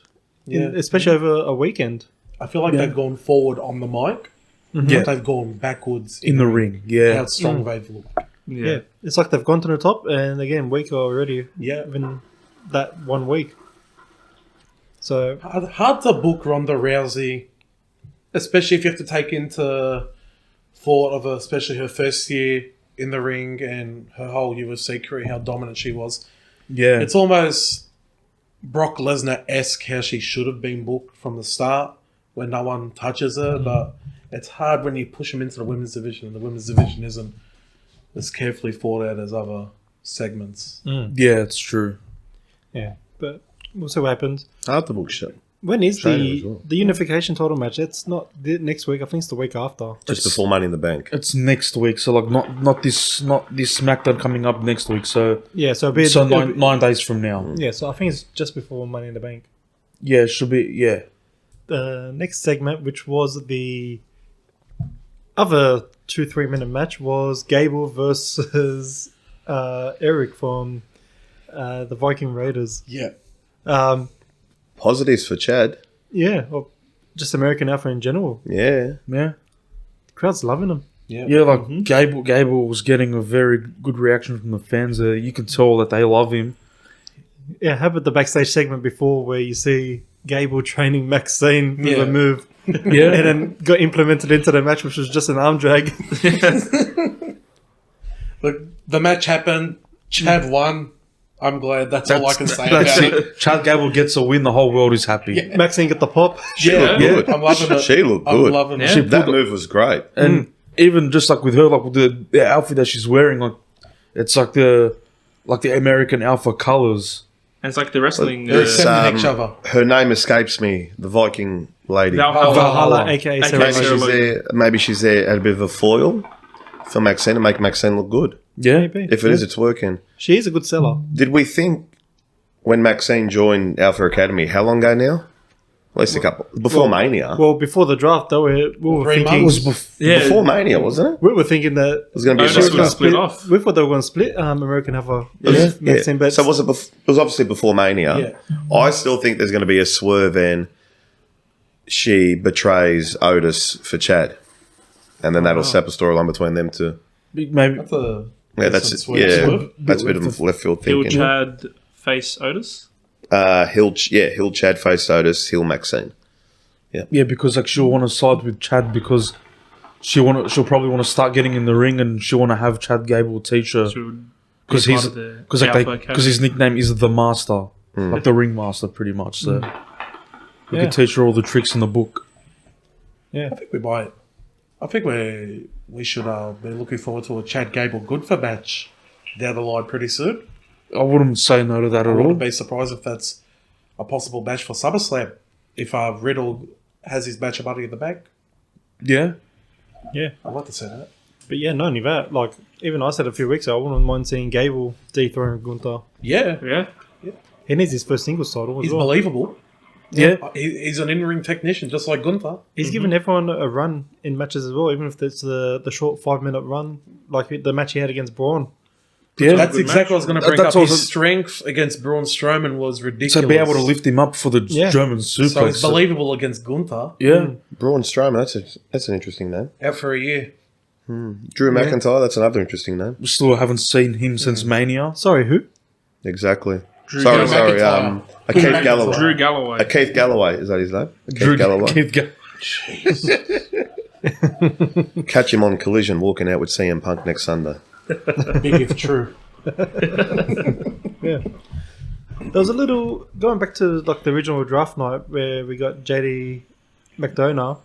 especially over a weekend. I feel like they've gone forward on the mic, but they've gone backwards in the ring. Yeah, how strong they've looked. Yeah. It's like they've gone to the top and again weaker already. Yeah. Even that 1 week. So Hard to book Ronda Rousey, especially if you have to take into thought of especially her first year in the ring and her whole UFC career, how dominant she was. yeah. It's almost Brock Lesnar-esque how she should have been booked from the start when no one touches her, but it's hard when you push them into the women's division and the women's division isn't as carefully thought out as other segments. Yeah, it's true. yeah. But we'll see what happens. Hard to book shit. When is Shayna as well. the unification title match? It's not next week, I think it's the week after. Just before Money in the Bank. It's next week, so like not this SmackDown coming up next week. So Yeah, so it'll be 9 days from now. Yeah, so I think it's just before Money in the Bank. Yeah, it should be. Yeah, The next segment, which was the other 2-3 minute match, was Gable versus Eric from the Viking Raiders. Yeah. Positives for Chad. Yeah, or just American Alpha in general. Yeah. yeah. The crowd's loving him. Yeah, like Gable was getting a very good reaction from the fans. You can tell that they love him. Yeah, how about the backstage segment before where you see Gable training Maxine with a move Yeah, and then got implemented into the match, which was just an arm drag. Look, the match happened. Chad won. I'm glad. That's all I can say that's about it. it. Chad Gable gets a win. The whole world is happy. Yeah. Maxine got the pop. Yeah, Good. I'm loving it. She looked I'm good. loving Yeah. it. That move was great. And even just like with her, like with the outfit that she's wearing, like it's like the American Alpha colors. And it's like the wrestling. They're It's, accepting each other. Her name escapes me. The Viking lady. Valhalla, aka AKA Sarah Maybe Logan. Sarah she's Logan. there. Maybe she's there at a bit of a foil for Maxine to make Maxine look good. Yeah, Maybe. If it is, it's working. She is a good seller. Did we think when Maxine joined Alpha Academy, how long ago now? At least a couple before Mania. Well, before the draft, though, we were 3 thinking months. Before Mania, wasn't it? we were thinking that It was going to be a Otis short was time. split off. We thought they were going to split American Alpha. Yeah. Maxine, but So was it? It was obviously before Mania. Yeah. I still think there's going to be a swerve and she betrays Otis for Chad, and then that'll set up a storyline between them two. maybe. That's a That's decent it. swerve. Yeah, Swerve. that's a bit of left field He'll thinking. Chad face Otis. He'll Chad face Otis. He'll Maxine. Yeah, because like she'll want to side with Chad because she'll probably want to start getting in the ring and she'll want to have Chad Gable teach her because his nickname is the Master, like the Ring Master, pretty much. So we can teach her all the tricks in the book. I think we might. I think we should be looking forward to a Chad Gable Goodfor match down the line pretty soon. I wouldn't say no to that I at all. wouldn't be surprised if that's a possible match for SummerSlam. If Riddle has his match Money in the Bank, Yeah, I'd like to see that. But yeah, not only that, like even I said a few weeks ago, I wouldn't mind seeing Gable dethrone Gunther. Yeah, Yeah. He needs his first singles title as he's well. believable. yeah. He's an in-ring technician, just like Gunther. He's given everyone a run in matches as well, even if it's the short 5-minute run, like the match he had against Braun. Yeah, That's exactly what I was going to bring That's up. also- His strength against Braun Strowman was ridiculous. so be able to lift him up for the German suplex. So it's believable against Gunther. Yeah, Braun Strowman. That's an interesting name. Out for a year. Drew McIntyre, that's another interesting name. We still haven't seen him since Mania. Sorry, who? Exactly. Drew Sorry. McIntyre. Keith Galloway. Drew Galloway. Keith Galloway, is that his name? Keith Galloway. Catch him on Collision walking out with CM Punk next Sunday. Big if true. Yeah. There was a little going back to like the original draft night where we got JD McDonough,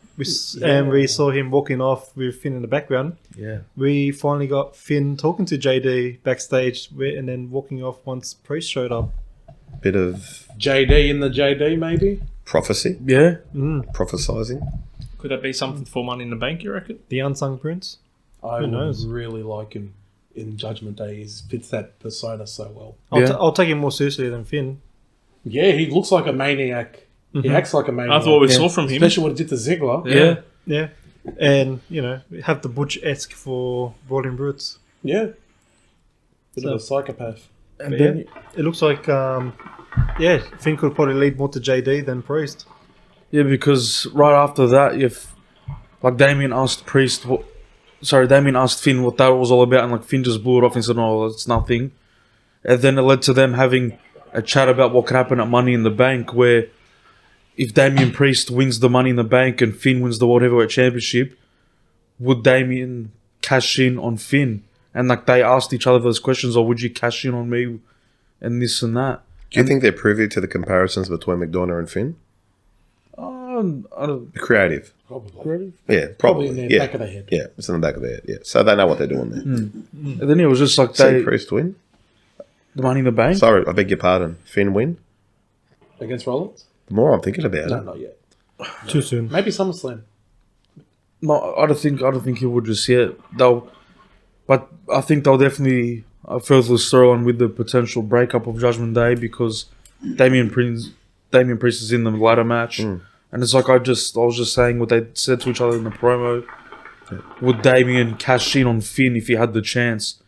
and we saw him walking off with Finn in the background. Yeah. We finally got Finn talking to JD backstage, and then walking off once Priest showed up. Bit of JD in the JD, maybe? prophecy, Yeah. prophesizing. Could that be something for Money in the Bank, you reckon? The unsung prince. I Who knows? would really like him in Judgment Day. He fits that persona so well. I'll take him more seriously than Finn. Yeah, he looks like a maniac. He acts like a maniac. That's what we saw from him. Especially what he did to Ziggler. Yeah. Yeah. And, have the Butch-esque for Brawling Brutes. Yeah. Bit of a psychopath. And But then, it looks like, Finn could probably lead more to JD than Priest. yeah, because right after that, Damien asked Damien asked Finn what that was all about, and Finn just blew it off and said, "No, it's nothing." And then it led to them having a chat about what could happen at Money in the Bank, where if Damien Priest wins the Money in the Bank and Finn wins the World Heavyweight Championship, would Damien cash in on Finn? And they asked each other those questions, or would you cash in on me and this and that? Do you think they're privy to the comparisons between McDonough and Finn? I don't. Creative. Probably. Yeah, Probably probably. in the Yeah. back of the head. Yeah, it's in the back of their head. Yeah, so they know what they're doing there. And then it was just See Priest win? the Money in the Bank. Sorry, I beg your pardon. Finn win? Against Rollins? The more I'm thinking about No, it. not yet. Too soon. Maybe SummerSlam. No, I don't think he would just yet. But I think they'll definitely further the storyline with the potential breakup of Judgment Day, because Damian Priest is in the ladder match, and it's I was just saying what they said to each other in the promo. Would Damian cash in on Finn if he had the chance?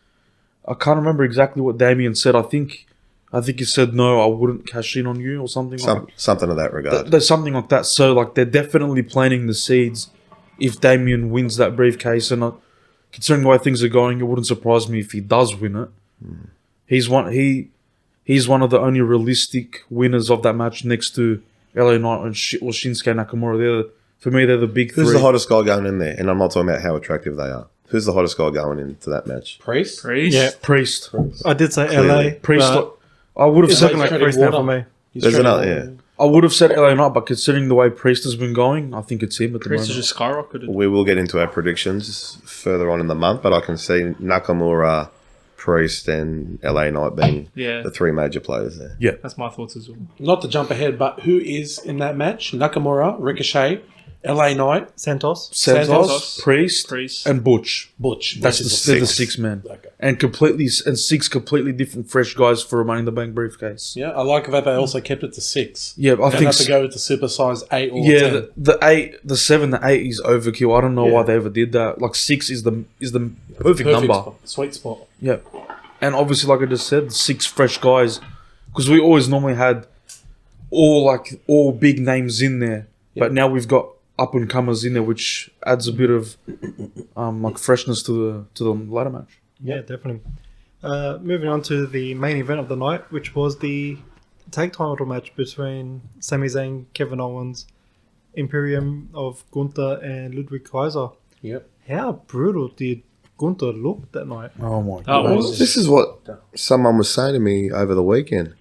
I can't remember exactly what Damian said. I think he said no, I wouldn't cash in on you or something. Something of that regard. There's something like that. So they're definitely planting the seeds. If Damian wins that briefcase, and considering the way things are going, it wouldn't surprise me if he does win it. He's one of the only realistic winners of that match next to LA Knight and Shinsuke Nakamura. For me, they're the big three. Who's the hottest guy going in there? And I'm not talking about how attractive they are. Who's the hottest guy going into that match? Priest? Yeah. Priest. I did say Clearly. LA. Priest. but I would have it's said looking like treading Priest now for water. me. He's There's treading another, water. I would have said LA Knight, but considering the way Priest has been going, I think it's him at the Priest moment. has just skyrocketed. We will get into our predictions further on in the month, but I can see Nakamura, Priest, and LA Knight being Yeah. the three major players there. That's my thoughts as well. Not to jump ahead, but who is in that match? Nakamura, Ricochet, LA Knight, Santos. Santos, Priest, and Butch. Butch. That's Which is the six. 6 men. Okay. And six completely different fresh guys for a Money in the Bank briefcase. Yeah, I like that they also kept it to 6. Yeah, I Don't think have to go with the supersize 8 or yeah, 10. the 7, the 8 is overkill. I don't know why they ever did that. 6 is the perfect number. spot, sweet spot. Yeah, and obviously, like I just said, 6 fresh guys, because we always normally had all big names in there, but now we've got up and comers in there, which adds a bit of freshness to the ladder match. Yeah, definitely. Moving on to the main event of the night, which was the tag title match between Sami Zayn, Kevin Owens, Imperium of Gunther, and Ludwig Kaiser. Yep. How brutal did Gunther look that night? Oh my That god! was This is what someone was saying to me over the weekend.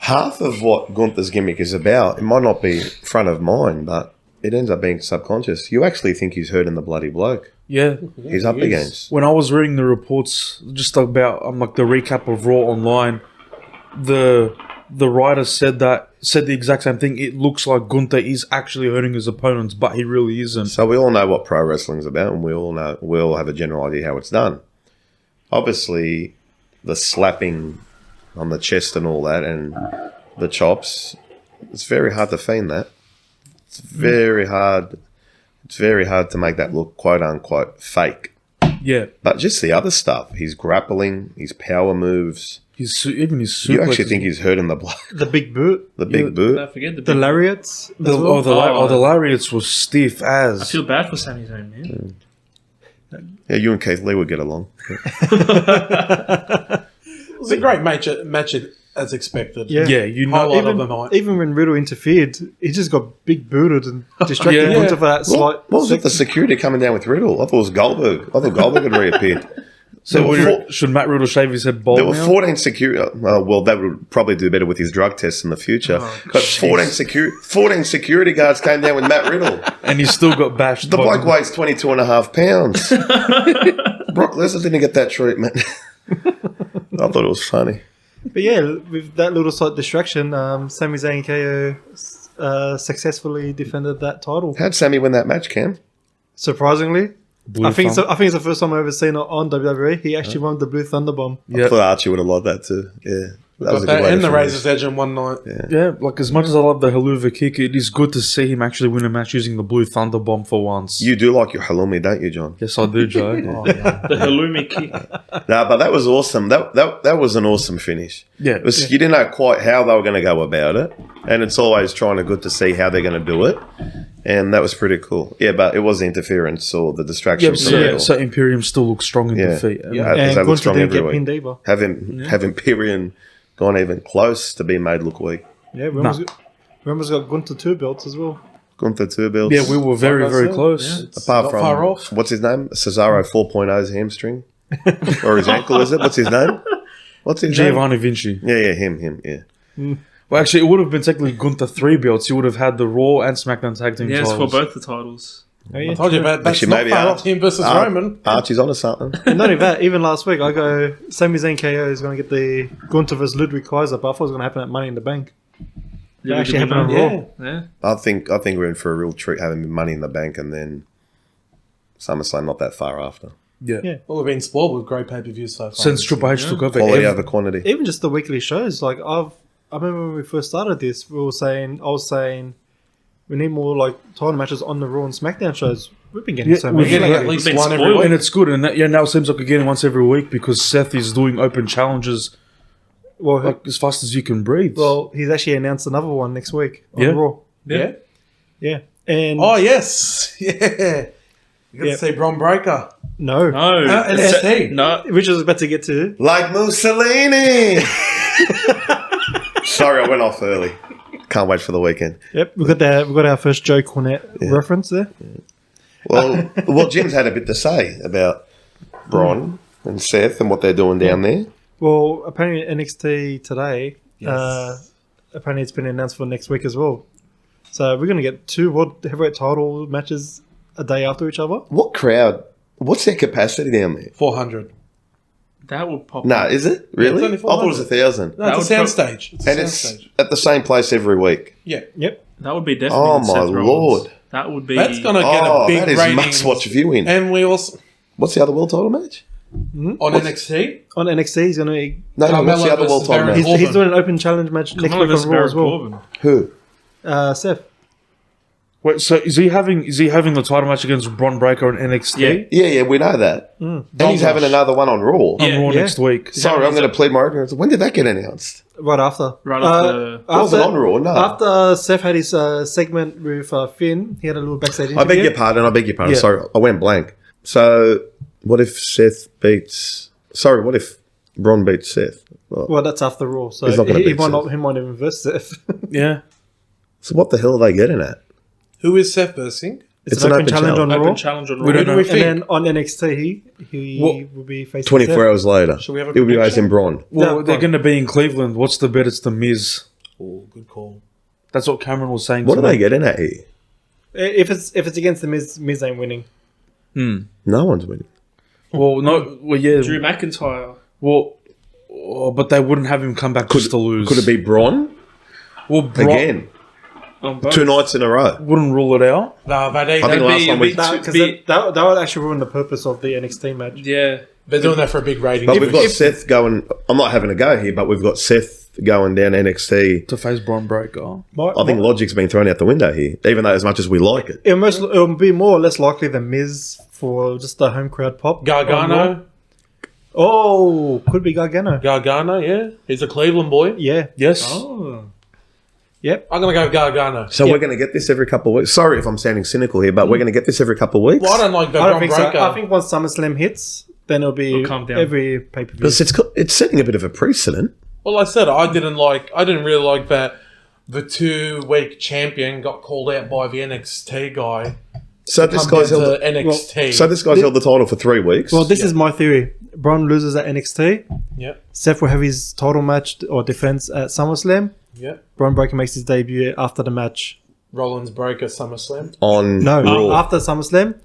Half of what Gunther's gimmick is about, it might not be front of mind, but it ends up being subconscious. You actually think he's hurting the bloody bloke Yeah, he's up he is. against. when I was reading the reports just about the recap of Raw online, the writer said the exact same thing. It looks like Gunther is actually hurting his opponents, but he really isn't. So we all know what pro wrestling's about, and we all have a general idea how it's done. Obviously, the slapping on the chest and all that, and the chops, it's very hard to feign that. It's very hard. It's very hard to make that look quote unquote fake. Yeah, But just the other stuff, his grappling, his power moves, even his you suplex actually is- think he's hurting the bloke. The big boot, The big boot. Don't forget the the big- lariats. the as well. lariats was stiff I as. feel bad for Sami Zayn, man. Yeah, you and Keith Lee would get along. It was a great match as expected. Yeah. Yeah, you know. Highlight of the night. Even when Riddle interfered, he just got big booted and distracted Yeah. Gunther for that slight. What was it? The security coming down with Riddle? I thought it was Goldberg. I thought Goldberg had reappeared. So There were should Matt Riddle shave his head bald There were now? 14 security. Well, that would probably do better with his drug tests in the future. But 14 security guards came down with Matt Riddle. And he still got bashed. The by bloke them. weighs 22 and a half pounds. Brock Lesnar didn't get that treatment. I thought it was funny. But yeah, with that little slight distraction, Sami Zayn and KO successfully defended that title. How'd Sammy win that match, Cam? Surprisingly, Blue I think thumb. it's the first time I've ever seen it on WWE. He actually won the Blue Thunder Bomb. I thought Archie would have liked that too. Yeah. That was a Got good that way and to the finish. Razor's Edge in one night. Yeah, like as much as I love the Helluva kick, it is good to see him actually win a match using the Blue Thunder Bomb for once. You do like your halloumi, don't you, John? Yes, I do, Joe. The halloumi kick. No, but that was awesome. That was an awesome finish. Yeah. It was, You didn't know quite how they were going to go about it, and it's always trying to good to see how they're going to do it, and that was pretty cool. Yeah, but it was interference or the distraction. Yeah, from so Riddle. Imperium still looks strong in Yeah. defeat. Yeah. Because And they look Gunther strong didn't every get week. pinned either. Have Imperium gone even close to being made look weak? Yeah, we almost got Gunther 2 belts as well. Gunther 2 belts. Yeah, we were very, Like I very said, close. It's Apart not from far off. what's his name? Cesaro 4.0's hamstring or his ankle? Is it? What's his name? What's his name? Giovanni Vinci. Yeah, him. Yeah. Well, actually, it would have been technically Gunther 3 belts. He would have had the Raw and SmackDown tag team Yes, titles. for both the titles. Oh, yeah. I told you about that's Actually, not maybe far off him versus Roman. Archie's onto something. And not only that, even last week, I go, Sami Zayn KO is going to get the Gunther vs. Ludwig Kaiser, but I thought it was going to happen at Money in the Bank. It actually happened on Raw. Yeah. I think we're in for a real treat having Money in the Bank and then SummerSlam not that far after. Yeah. Yeah. Well, we've been spoiled with great pay-per-views so far. Since Triple H took over, Quality over quantity. Even just the weekly shows, like I remember when we first started this, I was saying we need more like title matches on the Raw and SmackDown shows. We've been getting so we're many. getting Yeah, at least been one every spoiled. week. and it's good. And that, now it seems like we're getting once every week because Seth is doing open challenges Well, like as fast as you can breathe. well, he's actually announced another one next week on Yeah. Raw. Yeah. Yeah, and Oh, yes. Yeah. You got Yeah. to see Bron Breakker. no, No. NXT. No. which I was about to get to. Like Mussolini! Sorry, I went off early. Can't wait for the weekend. Yep, we got our first Joe Cornette reference there. Well, Jim's had a bit to say about Bron and Seth and what they're doing down there. Well, apparently NXT today, apparently it's been announced for next week as well. So we're going to get 2 world heavyweight title matches a day after each other. What crowd? What's their capacity down there? 400. That would pop. No, is it? Really? only I thought it was 1,000. No, That it's a would soundstage. It's a And it's soundstage. at the same place every week. Yeah. Yep. That would be definitely. Oh, the my Seth Rollins. Lord. That would be. That's going to get Oh, a big that is rating. must-watch viewing. And we also... What's the other world title match? On NXT? On NXT, he's going to No, Carmelo what's the other world versus title Baron match? he's doing an open challenge match next Kamala week on versus Raw Baron as well. Corbin. Who? Seth. Wait, so is he having the title match against Bron Breakker on NXT? Yeah, we know that. And he's having another one on Raw. On Raw Yeah. next week. Sorry, I'm going to plead my ignorance. When did that get announced? Right after. Right after- It wasn't on Raw, no. After Seth had his segment with Finn, he had a little backstage interview. I beg your pardon. Yeah. Sorry, I went blank. So, what if what if Bron beats Seth? Well, that's after Raw, so He's not gonna he beat might Seth. not. He might even verse Seth. Yeah. So what the hell are they getting at? Who is Seth versing? It's an open challenge on Open Raw, challenge on We Raw. don't Who do know. we and think? then on NXT he Well, will be facing 24 Seth. hours later. Shall we have a He'll be prediction? facing Bron. Well, No, they're Bron. going to be in Cleveland. What's the bet? It's the Miz. Oh, good call. That's what Cameron was saying. What are tonight. they getting at here? If it's against the Miz ain't winning. No one's winning. Well, no. Well, yeah. Drew McIntyre. Well, but they wouldn't have him come back just to lose. Could it be Bron? Well, Again. On both. 2 nights in a row. Wouldn't rule it out. No, but I think last time we... Because that would actually ruin the purpose of the NXT match. Yeah. they're doing that for a big rating. But we've got Seth going... I'm not having a go here, but we've got Seth going down NXT. To face Bron Breakker. I think logic's been thrown out the window here, even though as much as we like it. It'll be more or less likely than Miz for just the home crowd pop. Gargano. Oh, could be Gargano. Gargano, yeah. He's a Cleveland boy. Yeah. Yes. Oh. Yep. I'm going to go Gargano. So we're going to get this every couple of weeks. Sorry if I'm sounding cynical here, but we're going to get this every couple of weeks. Well, I don't like the I don't Bron think so. Breakker. I think once SummerSlam hits, then it'll be calm down. every pay-per-view. Because it's setting a bit of a precedent. Well, I said I didn't really like that the 2-week champion got called out by the NXT guy. So this guy's held. NXT. So this guy's held the title for 3 weeks. Well, this is my theory. Braun loses at NXT. Yep. Seth will have his title match or defense at SummerSlam. Yep. Braun Breaker makes his debut after the match. Rollins Breaker SummerSlam. on No, Raw. after SummerSlam,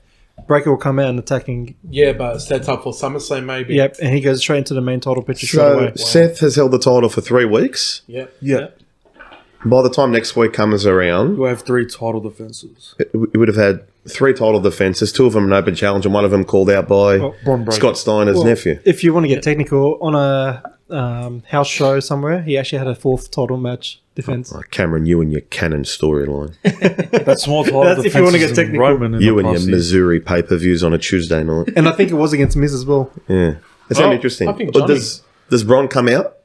Breaker will come out and attacking. Yeah, but it sets up for SummerSlam maybe. Yep, and he goes straight into the main title picture straight So away. Seth has held the title for 3 weeks. Yep. Yeah. By the time next week comes around, We have 3 title defenses. we would have had 3 title defenses, 2 of them an open challenge, and 1 of them called out by Braun Breaker. Scott Steiner's Well, nephew. If you want to get technical, on a house show somewhere, he actually had a 4th title match defense. Oh, Cameron, you and your canon storyline. That's more title That's if you wanna get defenses than technical. Roman in You the and your past years. Missouri pay-per-views on a Tuesday night. And I think it was against Miz as well. Yeah. It's Well, interesting. I think But Johnny- does Braun come out?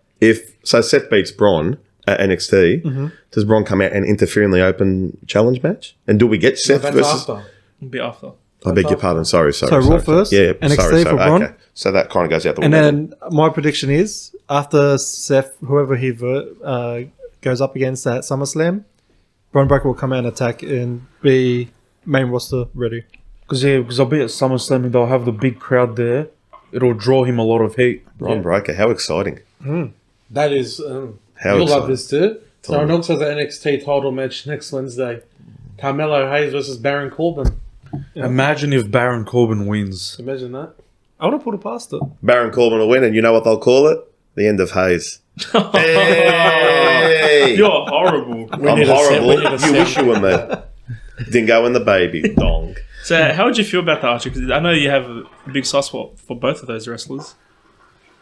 So Seth beats Braun at NXT, does Braun come out and interfere in the open challenge match? And do we get No, Seth that's versus... after. It'll be after. I beg your pardon. Sorry. So Raw first, Yeah, NXT for Braun. Okay. So that kind of goes out the And window. then my prediction is after Seth, whoever he goes up against at SummerSlam, Braun Breaker will come out and attack and be main roster ready. Because I'll be at SummerSlam and they'll have the big crowd there. It'll draw him a lot of heat. Braun Breaker, how exciting. That is... How you'll exciting. love this too. Tyrone Knox has an NXT title match next Wednesday. Carmelo Hayes versus Baron Corbin. Imagine if Baron Corbin wins. Imagine that. I want to put it past it. Baron Corbin will win, and you know what they'll call it? The end of Hayes. Hey! You're horrible. I'm need a set, horrible. we need a You set. wish you were me. Dingo and the baby. Dong. So, how would you feel about that, Archie? Because I know you have a big soft spot for both of those wrestlers.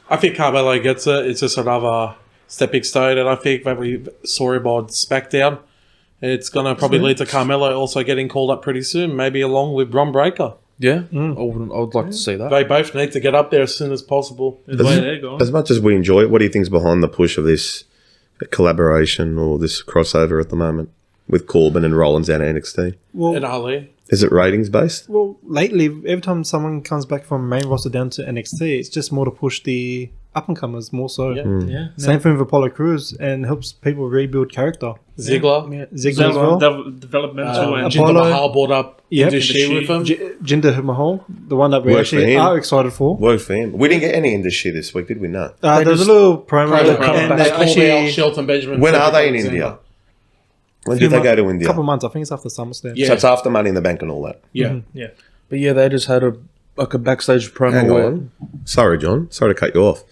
I think Carmelo gets it. It's just another stepping stone, and I think that we saw him on SmackDown. It's going to probably lead to Carmelo also getting called up pretty soon, maybe along with Bron Breakker. Yeah, I would like to see that. They both need to get up there as soon as possible. The way they're going. As much as we enjoy it, what do you think's behind the push of this collaboration or this crossover at the moment with Corbin and Rollins out of NXT? And Ali. Is it ratings based? Well, lately, every time someone comes back from main roster down to NXT, it's just more to push the up-and-comers more so. Yeah. Yeah. Same thing with Apollo Crews and helps people rebuild character. Ziggler. Ziggler as well. Developmental and Jinder Apollo. Mahal brought up Yep. Industry with him. Jinder Mahal, the one that we Works for actually him. are excited for. Worked for him. We didn't get any industry this week, did we? No. There was a little promo, They and they called out actually Shelton Benjamin. When are they in Alexander. India? When did they go to India? couple months. I think it's after SummerSlam. Yeah. So it's after Money in the Bank and all that. Yeah. yeah. But yeah, they just had a backstage promo. Hang where- on. Sorry, John. Sorry to cut you off.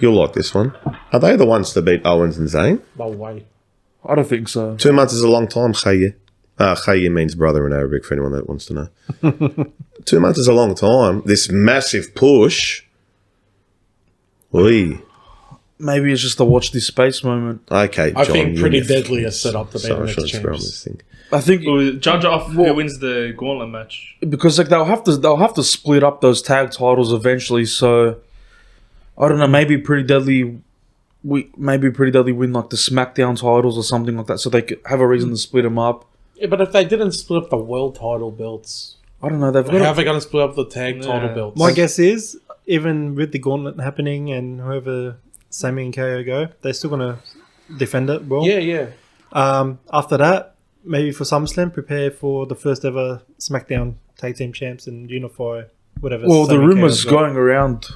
You'll like this one. Are they the ones to beat Owens and Zayn? No way. I don't think so. 2 months is a long time, Khayy. Khayy means brother in Arabic for anyone that wants to know. 2 months is a long time. This massive push. Oi. Maybe it's just a watch this space moment. Okay, John. I think you Pretty and your- Deadly is set up to be the Sorry, I next shouldn't swear on champs. this thing. I think Well, judge off who wins the gauntlet match. because like they'll have to split up those tag titles eventually. So I don't know. Maybe Pretty Deadly win like the SmackDown titles or something like that, so they could have a reason to split them up. Yeah, but if they didn't split up the world title belts, I don't know. They've how got are they going to split up the tag title belts? My guess is, even with the gauntlet happening and whoever Sami and KO go, they're still going to defend it well. Yeah. After that, maybe for SummerSlam, prepare for the first ever SmackDown Tag Team Champs and unify whatever. well, the Sami and KO rumors got. going around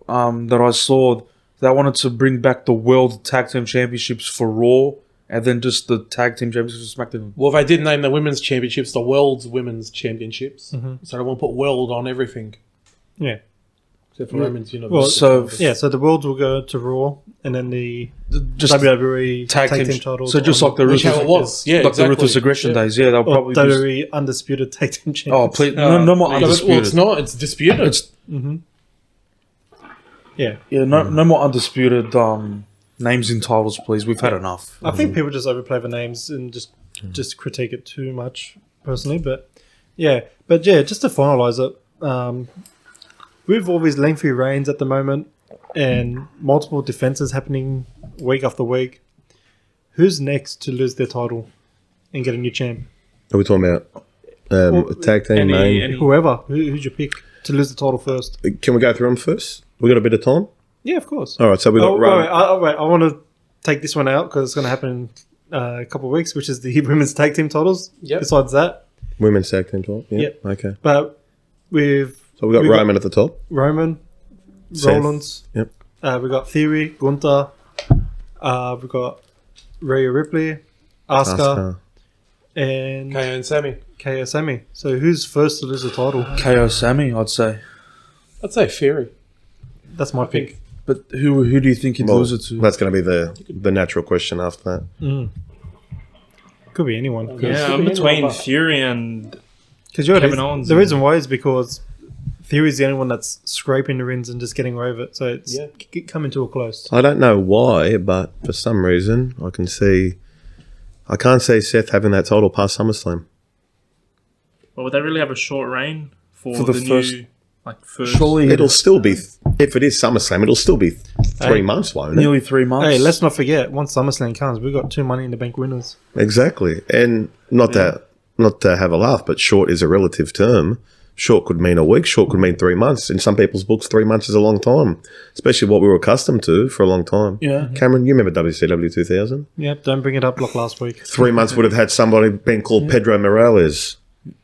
that I saw they wanted to bring back the World Tag Team Championships for Raw and then just the Tag Team Championships for SmackDown. Well, they did name the women's championships the World's Women's Championships. Mm-hmm. So they won't put world on everything. Yeah. Except for women's universe. Well, So Yeah, so the Worlds will go to Raw, and then the just WWE tag team titles. So just on- like the Which Ruthless, how it was. Yeah, like exactly. the Ruthless Aggression Yeah. days. Yeah, they'll or probably just, WWE Undisputed Tag Team Champions. oh please no more Yeah, but, undisputed. well, it's not. It's disputed. It's Yeah. yeah, no more undisputed names in titles, please. We've had enough. I think people just overplay the names and just critique it too much, personally. But yeah, just to finalise it, with all these lengthy reigns at the moment and multiple defences happening week after week, who's next to lose their title and get a new champ? Are we talking about tag team, main? Whoever. Who's your pick to lose the title first? Can we go through them first? We got a bit of time? Yeah, of course. All right, so we got wait, I want to take this one out because it's going to happen in a couple of weeks, which is the women's tag team titles. Yep. Besides that. Women's tag team title? Yeah. Yep. Okay. But So we got Roman at the top. Roman, Seth. Rollins. Yep. We got Theory, Gunther. We got Rhea Ripley, Asuka, and KO and Sammy. KO Sammy. So who's first to lose the title? KO Sammy, I'd say. I'd say Fury. That's my pick. But who do you think he'd lose it to? That's going to be the natural question after that. Could be anyone. Yeah, I'm between Fury and Because Kevin Owens. The reason why is because Theory's the only one that's scraping the rings and just getting away with it. So it's coming to a close. I don't know why, but for some reason, I can't see Seth having that title past SummerSlam. Well, would they really have a short reign for the first- new, first? Surely It'll still be, if it is SummerSlam, it'll still be 3 months, won't it? nearly 3 months. Hey, let's not forget, once SummerSlam comes, we've got 2 Money in the Bank winners. Exactly. And not to have a laugh, but short is a relative term. Short could mean a week, short could mean 3 months. In some people's books, 3 months is a long time, especially what we were accustomed to for a long time. Yeah. Cameron, you remember WCW 2000? Yep, don't bring it up like last week. 3 months would have had somebody been called Pedro Morales.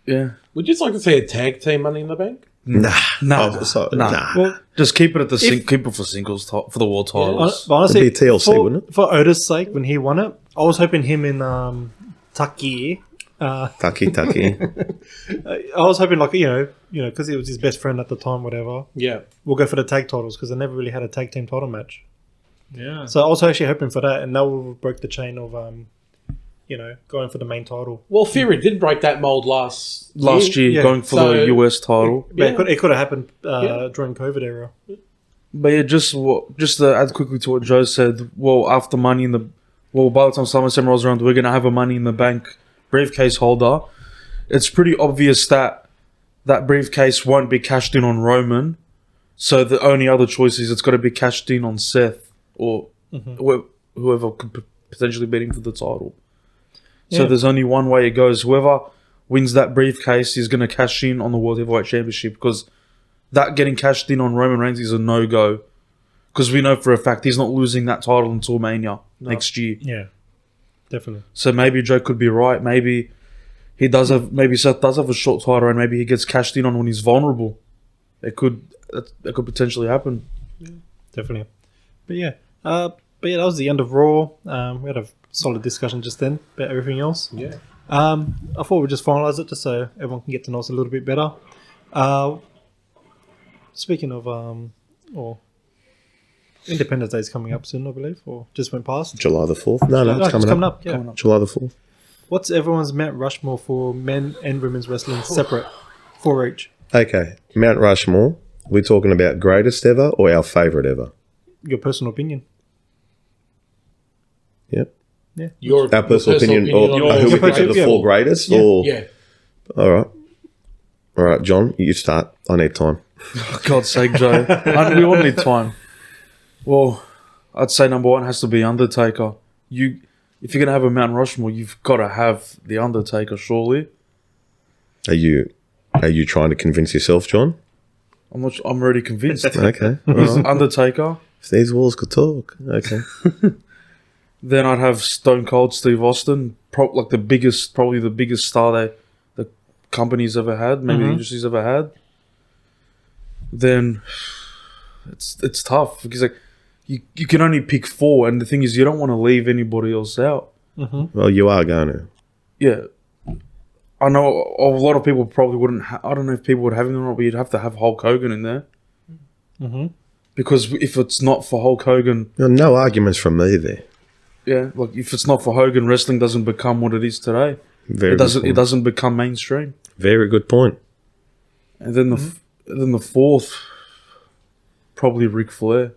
Yeah. Would you just like to see a tag team Money in the Bank? Nah. Nah. Nah. Well, Just keep it at the keep it for singles for the world titles. but honestly, It'd be TLC, wouldn't it? For Otis' sake, when he won it, I was hoping him and Taki. Tucky. I was hoping, because he was his best friend at the time, whatever. Yeah. We'll go for the tag titles because they never really had a tag team title match. Yeah. So I was actually hoping for that, and that will break the chain of, going for the main title. Well, Fury did break that mold last Year, Yeah. going for So- the US title. But it could have happened during COVID era. But yeah, just to add quickly to what Joe said, after by the time SummerSlam rolls around, we're going to have a Money in the Bank briefcase holder. It's pretty obvious that briefcase won't be cashed in on Roman. So the only other choice is it's got to be cashed in on Seth or whoever could potentially beat him for the title. So there's only one way it goes. Whoever wins that briefcase is going to cash in on the World Heavyweight Championship because that getting cashed in on Roman Reigns is a no-go. Because we know for a fact he's not losing that title until Mania next year. Yeah, definitely. So maybe Joe could be right. Maybe Seth does have a short title and maybe he gets cashed in on when he's vulnerable. That could potentially happen. Definitely. But that was the end of Raw. We had a solid discussion just then about everything else. Yeah. I thought we'd just finalise it just so everyone can get to know us a little bit better. Speaking of, Independence Day is coming up soon, I believe, or just went past. July the 4th? No, it's coming up. Yeah. July the 4th. What's everyone's Mount Rushmore for men and women's wrestling separate? 4 each. Okay, Mount Rushmore. We're talking about greatest ever or our favourite ever? Your personal opinion. Yep. Our personal opinion or on who we your think are favorite. the 4 greatest? Yeah. Or Yeah. All right, John, you start. I need time. For God's sake, Joe. We all need time. Well, I'd say number 1 has to be Undertaker. If you're going to have a Mount Rushmore, you've got to have the Undertaker, surely. Are you trying to convince yourself, John? I'm already convinced. Okay. all right. Undertaker. If these walls could talk. Okay. Then I'd have Stone Cold Steve Austin, probably the biggest star the company's ever had, maybe the industry's ever had. Then it's tough because you can only pick 4, and the thing is you don't want to leave anybody else out. Well, you are going to. Yeah, I know a lot of people probably wouldn't. I don't know if people would have him or not, but you'd have to have Hulk Hogan in there. Because if it's not for Hulk Hogan, No arguments from me there. yeah, if it's not for Hogan, wrestling doesn't become what it is today. Very It doesn't. good It point. doesn't become mainstream. Very good point. And then the 4th, probably Ric Flair,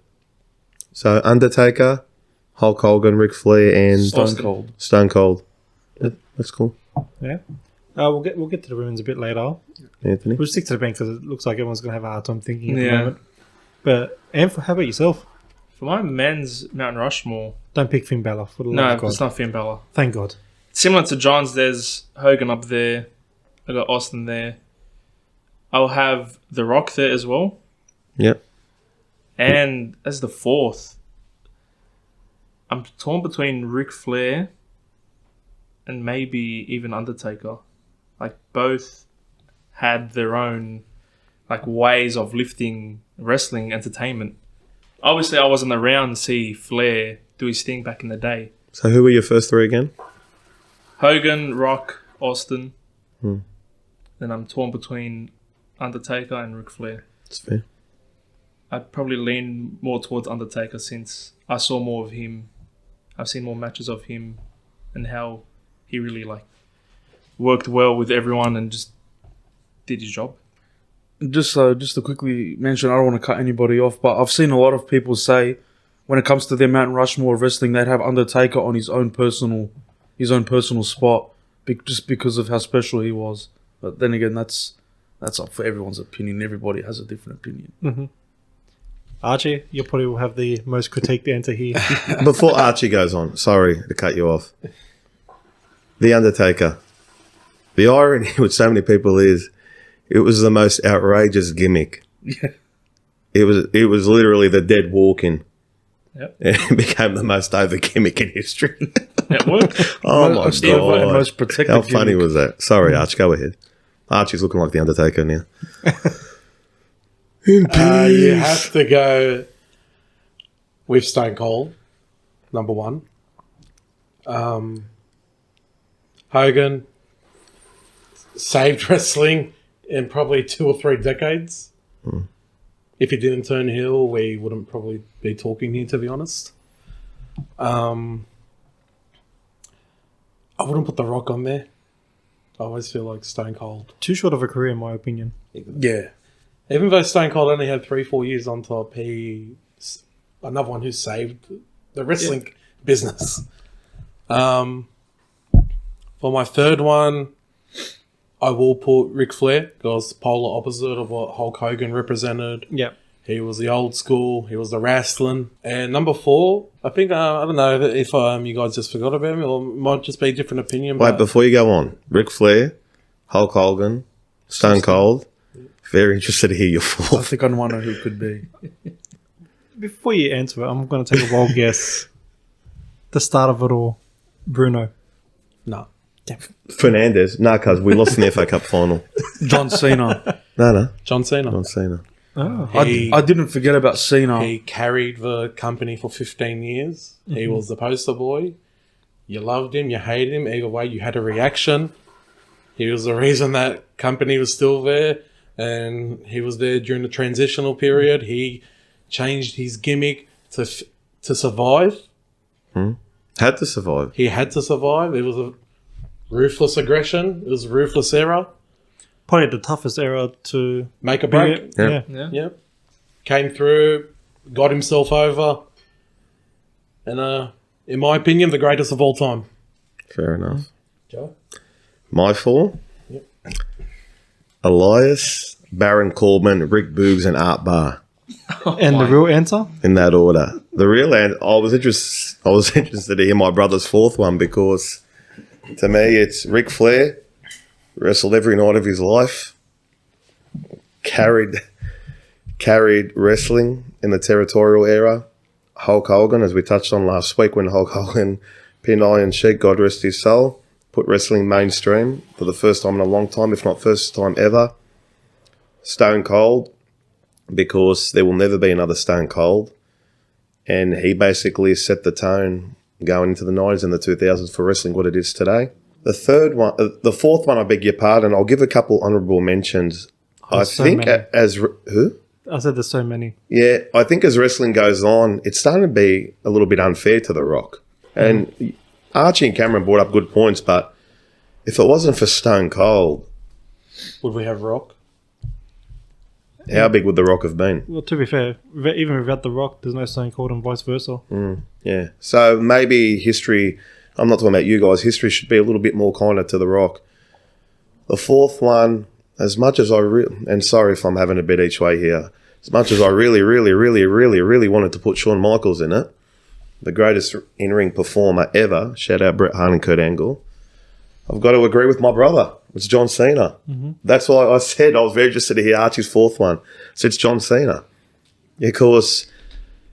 So Undertaker, Hulk Hogan, Ric Flair, and Stone Cold. Stone Cold. Yeah, that's cool. Yeah. We'll get to the women's a bit later. Anthony. We'll stick to the bank because it looks like everyone's going to have a hard time thinking at the Yeah. moment. But, how about yourself? For my men's Mount Rushmore, Don't pick Finn Balor, for the love no, of God. it's not Finn Balor. Thank God. Similar to John's, there's Hogan up there. I got Austin there. I'll have The Rock there as well. Yep. And as the fourth, I'm torn between Ric Flair and maybe even Undertaker. Like, both had their own like ways of lifting wrestling entertainment. Obviously, I wasn't around to see Flair do his thing back in the day. So who were your first three again? Hogan, Rock, Austin. Then I'm torn between Undertaker and Ric Flair. That's fair. I'd probably lean more towards Undertaker since I saw more of him. I've seen more matches of him and how he really like worked well with everyone and just did his job. Just to quickly mention, I don't want to cut anybody off, but I've seen a lot of people say when it comes to their Mount Rushmore of wrestling, they'd have Undertaker on his own personal spot, just because of how special he was. But then again, that's up for everyone's opinion. Everybody has a different opinion. Mm-hmm. Archie, you probably will have the most critiqued answer here. Before Archie goes on, sorry to cut you off. The Undertaker. The irony with so many people is it was the most outrageous gimmick. Yeah. It was literally the dead walk-in. Yep. It became the most over gimmick in history. It worked. Oh my Most over and God. most protected How funny gimmick. was that? Sorry, Arch, go ahead. Archie's looking like the Undertaker now. You have to go with Stone Cold, number one. Hogan saved wrestling in probably 2 or 3 decades. If he didn't turn heel, we wouldn't probably be talking here, to be honest. I wouldn't put The Rock on there. I always feel like Stone Cold. Too short of a career, in my opinion. Yeah. Even though Stone Cold only had 3-4 years on top, he's another one who saved the wrestling business. For my third one, I will put Ric Flair, because the polar opposite of what Hulk Hogan represented. Yeah. He was the old school. He was the wrestling. And number 4, I think, I don't know if you guys just forgot about me, or it might just be a different opinion. Wait, But before you go on, Ric Flair, Hulk Hogan, Stone Cold. Very interested to hear your I fourth. think I know who it could be. Before you answer it, I'm going to take a wild guess. The start of it all, Bruno. no. Fernandez. No, because we lost in the FA Cup final. John Cena. No. John Cena. John Cena. Oh. He- I didn't forget about Cena. He carried the company for 15 years. He was the poster boy. You loved him, you hated him. Either way, you had a reaction. He was the reason that company was still there. And he was there during the transitional period. He changed his gimmick to survive. Had to survive. He had to survive. It was a ruthless aggression. It was a ruthless era. Probably the toughest era to Make a bring break. it. Yeah. Yeah. Yep. Came through, got himself over. And in my opinion, the greatest of all time. Fair enough. Joe? My 4? Yep. Elias, Baron Corbin, Rick Boogs, and Art Barr. And the real answer? In that order. The real end, I was interested to hear my brother's fourth one, because to me it's Ric Flair, wrestled every night of his life, carried wrestling in the territorial era. Hulk Hogan, as we touched on last week, when Hulk Hogan pinned Iron Sheik, God rest his soul, put wrestling mainstream for the first time in a long time, if not first time ever. Stone Cold, because there will never be another Stone Cold. And he basically set the tone going into the 90s and the 2000s for wrestling what it is today. The fourth one, I beg your pardon, I'll give a couple honourable mentions. I so think many. who? I said there's so many. Yeah, I think as wrestling goes on, it's starting to be a little bit unfair to The Rock. And Archie and Cameron brought up good points, but if it wasn't for Stone Cold, Would we have Rock? how big would The Rock have been? Well, to be fair, even without The Rock, there's no Stone Cold and vice versa. Yeah. So maybe history, I'm not talking about you guys, history should be a little bit more kinder to The Rock. The fourth one, as much as and sorry if I'm having a bit each way here, as much as I really wanted to put Shawn Michaels in it, the greatest in-ring performer ever, shout out Bret Hart and Kurt Angle, I've got to agree with my brother. It's John Cena. That's why I said I was very interested to hear Archie's fourth one. So it's John Cena. Of course,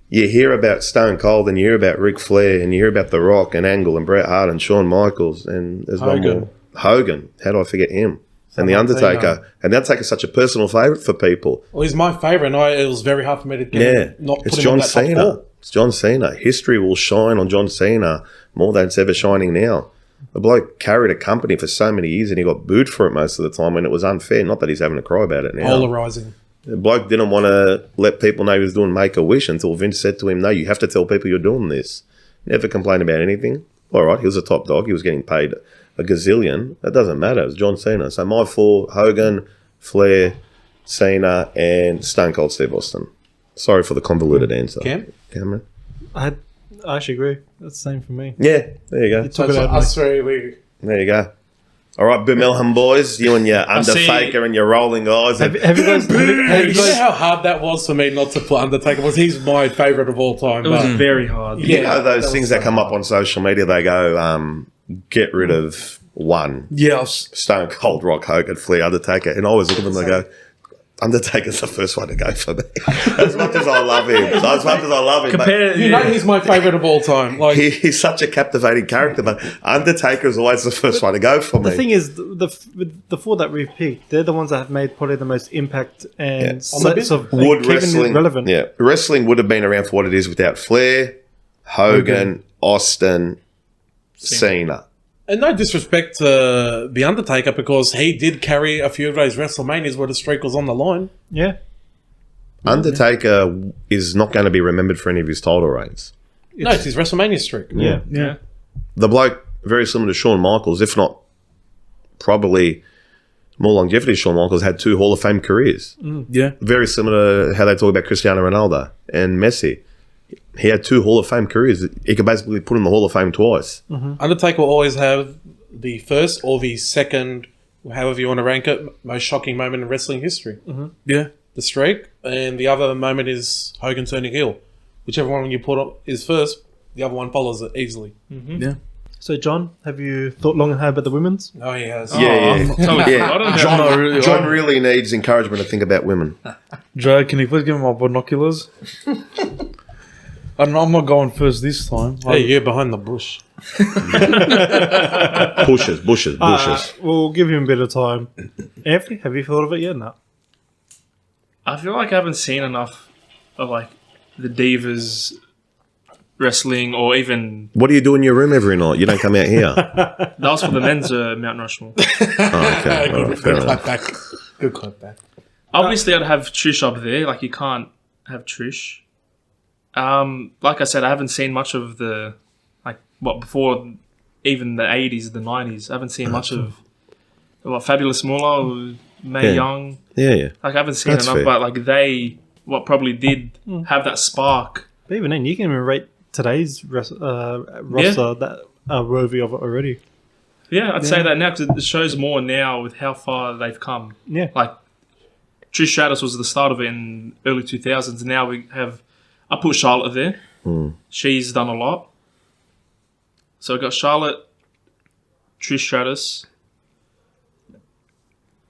you hear about Stone Cold and you hear about Ric Flair and you hear about The Rock and Angle and Bret Hart and Shawn Michaels and there's one more. Hogan. How do I forget him? And The Undertaker. And The Undertaker's such a personal favourite for people. Well, he's my favourite, and it was very hard for me to get not put it's him John on that top Cena. four. It's John Cena. History will shine on John Cena more than it's ever shining now. The bloke carried a company for so many years and he got booed for it most of the time when it was unfair. Not that he's having to cry about it now. Polarising. The bloke didn't want to let people know he was doing Make-A-Wish until Vince said to him, no, you have to tell people you're doing this. Never complained about anything. All right, he was a top dog. He was getting paid a gazillion. That doesn't matter. It was John Cena. So my four, Hogan, Flair, Cena, and Stone Cold Steve Austin. Sorry for the convoluted answer. Cameron? I actually agree. That's the same for me. Yeah, there you go. You took it out of me. There you go. All right, Birmingham boys, you and your Undertaker and your rolling eyes. Have you guys? You know how hard that was for me not to put Undertaker? He's my favourite of all time. It was very hard. You know those things that come up on social media, they go, get rid of one. Yes. Stone Cold, Rock, Hogan, Flair, Undertaker. And I always look at them and I go, Undertaker's the first one to go for me. As much as I love him. He's my favourite of all time. He's such a captivating character, but Undertaker's always the first one to go for me. The thing is, the four that we've picked, they're the ones that have made probably the most impact and would keeping wrestling it relevant. Yeah, wrestling would have been around for what it is without Flair, Hogan, Austin, Cena. And no disrespect to The Undertaker because he did carry a few of those WrestleManias where the streak was on the line. Yeah. Undertaker is not going to be remembered for any of his title reigns. No, it's his WrestleMania streak. Yeah. The bloke, very similar to Shawn Michaels, if not probably more longevity, Shawn Michaels had 2 Hall of Fame careers. Yeah. Very similar to how they talk about Cristiano Ronaldo and Messi. He had 2 Hall of Fame careers. He could basically put in the Hall of Fame twice. Undertaker will always have the first or the second, however you want to rank it, most shocking moment in wrestling history. Yeah. The streak. And the other moment is Hogan turning heel. Whichever one you put up is first, the other one follows it easily. Yeah. So, John, have you thought long and hard about the women's? Oh, he has. John really needs encouragement to think about women. Joe, can you please give me my binoculars? I'm not going first this time. Hey, you're behind the bush. Bushes. We'll give him a bit of time. Anthony, have you thought of it yet? No. I feel like I haven't seen enough of the Divas wrestling or even... What do you do in your room every night? You don't come out here. That was for the men's Mount Rushmore. Okay. Good clap back. Obviously, I'd have Trish up there. You can't have Trish. Like I said, I haven't seen much of the before even the 80s, the 90s. I haven't seen much of Fabulous Moolah or Mae Young. Yeah. I haven't seen That's enough, fair. but they probably did have that spark. But even then, you can even rate today's roster that worthy of it already. Yeah, I'd say that now because it shows more now with how far they've come. Yeah. Trish Stratus was the start of it in early 2000s. Now we have... I put Charlotte there. She's done a lot. So I got Charlotte, Trish Stratus.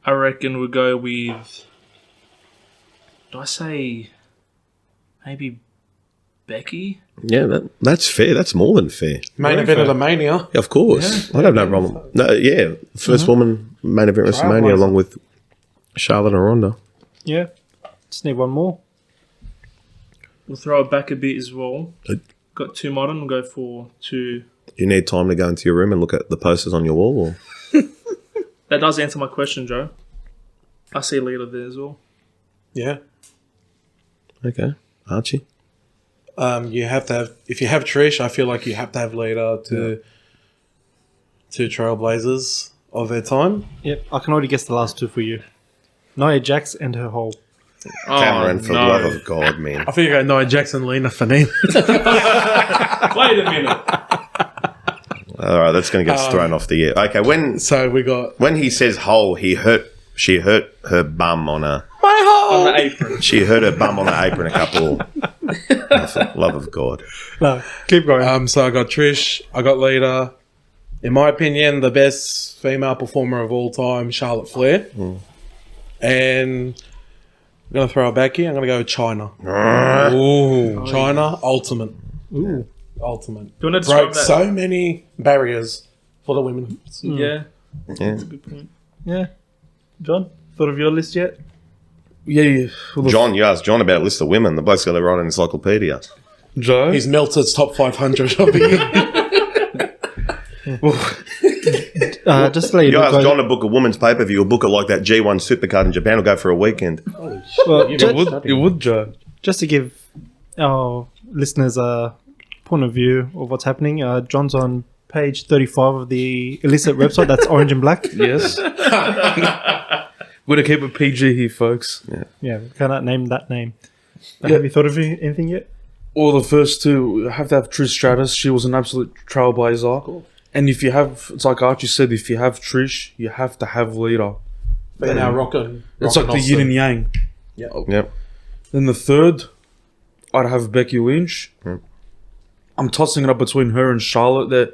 I reckon we'll go with... Do I say maybe Becky? Yeah, that's fair. That's more than fair. Main event of the Mania. Yeah, of course. I have no problem. No, yeah, first woman main event WrestleMania along with Charlotte and Ronda. Yeah. Just need one more. We'll throw it back a bit as well. Got 2 modern. We'll go for 2... You need time to go into your room and look at the posters on your wall? Or? That does answer my question, Joe. I see Lita there as well. Yeah. Okay. Archie? You have to have... If you have Trish, I feel like you have to have Lita to trailblazers of their time. Yep. I can already guess the last 2 for you. Nia Jax and her whole... Cameron, for the love of God, man. I think I know Jackson, Lena Fanine. Wait a minute. All right, that's going to get us thrown off the air. Okay, So we got... when he says hole, she hurt her bum on a On the apron. She hurt her bum on the apron a couple. Love of God. No, keep going. So I got Trish, I got Lita. In my opinion, the best female performer of all time, Charlotte Flair. And I'm going to throw it back here. I'm going to go with China. Ooh. China, ultimate. Ooh. Ultimate. Do you want to describe Broke that? so many barriers for the women. Yeah. Yeah. Good point. Yeah. John, thought of your list yet? Yeah. Well, John, you asked John about a list of women. The bloke's got to write an encyclopedia. Joe. He's Meltzer's top 500 of the year. Just to let you You know, ask guys, John to book a woman's pay-per-view, he'll book it like that G1 supercard in Japan will go for a weekend. well, You would, Joe. just to give our listeners a point of view of what's happening, John's on page 35 of the illicit website. That's Orange and Black. Yes. We're going to keep it PG here, folks. Yeah, we cannot name that name. Have you thought of anything yet? Well, the first two have to have Trish Stratus. She was an absolute trailblazer. Cool. And if you have, it's like Archie said, if you have Trish, you have to have Lita. But now rocking. It's like the yin and yang. Yep. Then the third, I'd have Becky Lynch. Yep. I'm tossing it up between her and Charlotte. They're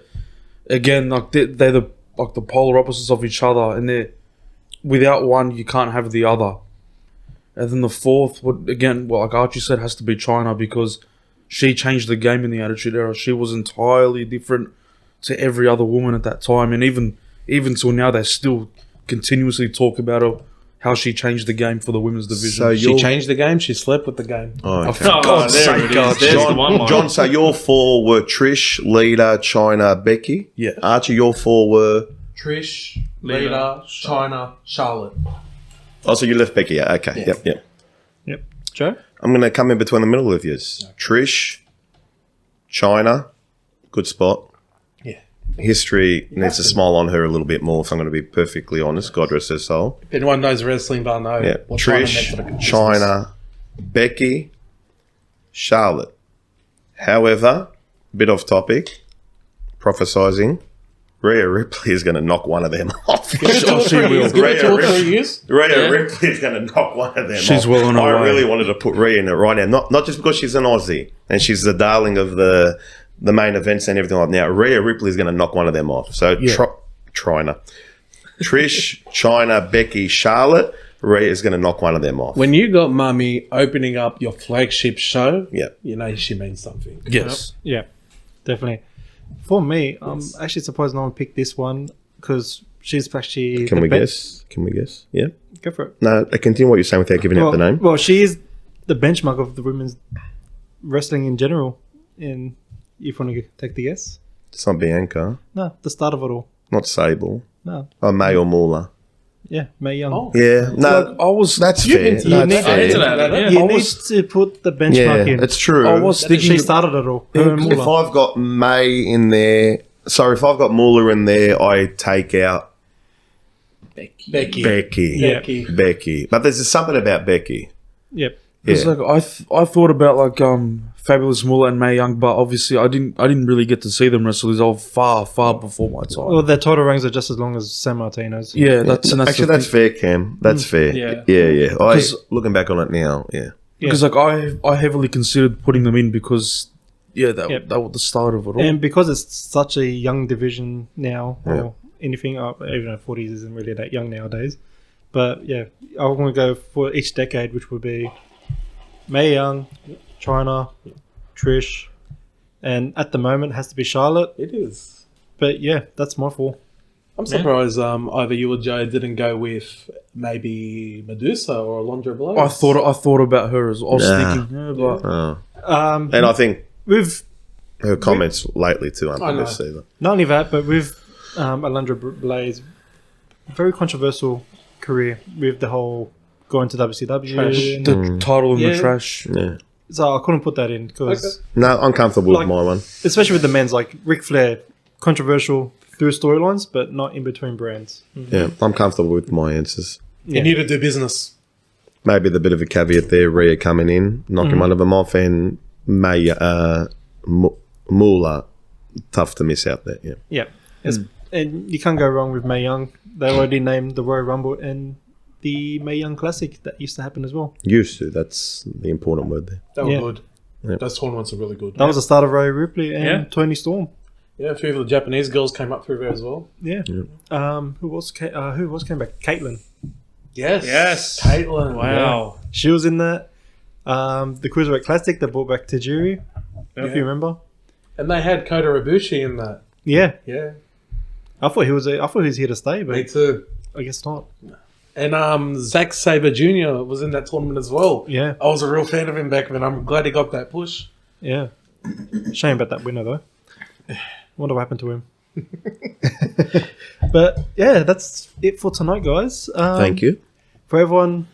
the polar opposites of each other, and they're without one, you can't have the other. And then the fourth would like Archie said, has to be China because she changed the game in the Attitude Era. She was entirely different to every other woman at that time, and even till now, they still continuously talk about her, how she changed the game for the women's division. So She changed the game. She slept with the game. Oh, okay. Oh, God's there sake, it is. God. There's the one line. John, so your four were Trish, Lita, China, Becky. Yeah. Archie, your four were... Trish, Lita, Lita, China, Charlotte. Oh, so you left Becky out. Okay, Yeah. yep. Yep. Joe? I'm going to come in between the middle of yours. Trish, China, good spot. Yeah. History needs to smile on her a little bit more, if I'm going to be perfectly honest. God rest her soul. If anyone knows wrestling, they'll know Yeah. what China meant Trish, for the business. China, Becky, Charlotte. However, bit off topic, prophesizing, Rhea Ripley is going to knock one of them off. Give it 2 or 3 years. Give it 2 or 3 years. Rhea Ripley is going to knock one of them She's off. well on her I way. really wanted to put Rhea in it right now. Not just because she's an Aussie and she's the darling of the main events and everything like that. Now, Rhea Ripley is going to knock one of them off. So, China. Trish, China, Becky, Charlotte, Rhea is going to knock one of them off. When you got Mummy opening up your flagship show, Yeah. you know she means something. Yes. Yeah, definitely. For me, I'm actually surprised no one picked this one because she's actually... Can we guess? Can we guess? Yeah. Go for it. No, continue what you're saying without giving out the name. Well, she is the benchmark of the women's wrestling in general. And if you want to take the guess? It's not Bianca. No, the start of it all. Not Sable. No. Oh, May or Moolah. Yeah, Mae Young. Oh. Yeah. No, I was. that's You fair. can- No, you that's need- I hinted fair. at it, yeah. You I need was- to put the Yeah, benchmark in. it's true. I was thinking. She started it all. Her and If Moolah. I've got May in there, if I've got Moolah in there, I take out Becky. Yeah. Becky. But there's something about Becky. Yep. It's Yeah. like I thought about like Fabulous Moolah and Mae Young, but obviously I didn't really get to see them wrestle. It's all far before my time. Well, their title rings are just as long as San Martino's. Yeah, that's Actually, the that's fair, Cam. That's fair. Yeah. Yeah. Because- Looking back on it now, yeah. Yeah. because like I heavily considered putting them in because that Yep. was the start of it all. And because it's such a young division now, Yeah. or anything, even though 40s isn't really that young nowadays. But yeah, I want to go for each decade, which would be Mae Young, China, Trish, and at the moment has to be Charlotte. It is. But yeah, that's my four. I'm surprised either you or Joe didn't go with maybe Medusa or Alondra Blaze. I thought about her as well. I was Nah. thinking, but Oh. And I think with her comments lately too aren't I the know. best either. not only that, but with Alundra Blaze, very controversial career with the whole going to WCW. Trash. and- the title in the Yeah. trash. Yeah. So I couldn't put that in because, No, I'm comfortable Like- with my one. especially with the men's, like Ric Flair, controversial through storylines, but not in between brands. Yeah, I'm comfortable with my answers. You need to do business. Maybe the bit of a caveat there, Rhea coming in, knocking one of them off, and May Moolah, tough to miss out there. Yeah. Yeah. And you can't go wrong with Mae Young. They already named the Royal Rumble and the Mae Young Classic that used to happen as well. Used to. That's the important word there. They were Yeah. good. Yep. Those tournaments are really good. That was the start of Rhea Ripley and Yeah. Toni Storm. Yeah, a few of the Japanese girls came up through there as well. Yeah. Who was came back? Caitlyn. Yes. Caitlyn. Wow. She was in that. The Cruiserweight Classic that brought back Tajiri, if you remember. Yeah. And they had Kota Ibushi in that. Yeah. Yeah. I thought he was here to stay, Me but too. I guess not. And Zack Sabre Jr. was in that tournament as well. Yeah. I was a real fan of him back then. I'm glad he got that push. Yeah. Shame about that winner though. Wonder what happened to him. But yeah, that's it for tonight, guys. Thank you. For everyone,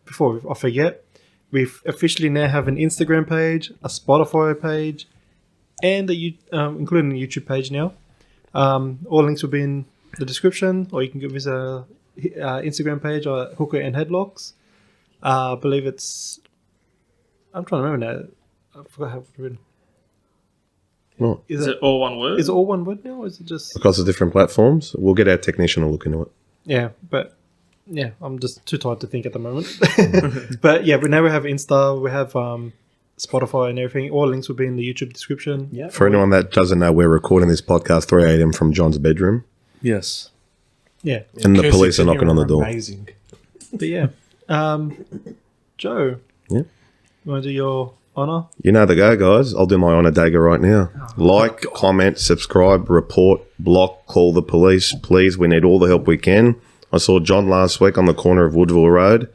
before I forget, we officially now have an Instagram page, a Spotify page, and including a YouTube page now. All links will be in the description, or you can go visit our Instagram page or Hookah N Headlocks. I believe it's. I'm trying to remember now. I forgot how it's written. Well, Is it all one word? Is it all one word now, or is it just? across the different platforms, we'll get our technician to look into it. Yeah, but yeah, I'm just too tired to think at the moment. But yeah, now we have Insta, we have Spotify and everything. All links will be in the YouTube description. Yeah. For anyone that doesn't know, we're recording this podcast 3 a.m. from John's bedroom, Yes. Yeah, and the Kirsty police are Tennier knocking on the door. Amazing. but yeah, Joe. Yeah. You want to do your honour? You know the go, guys. I'll do my honor dagger right now. Like, comment, subscribe, report, block, call the police. Please, we need all the help we can. I saw John last week on the corner of Woodville Road,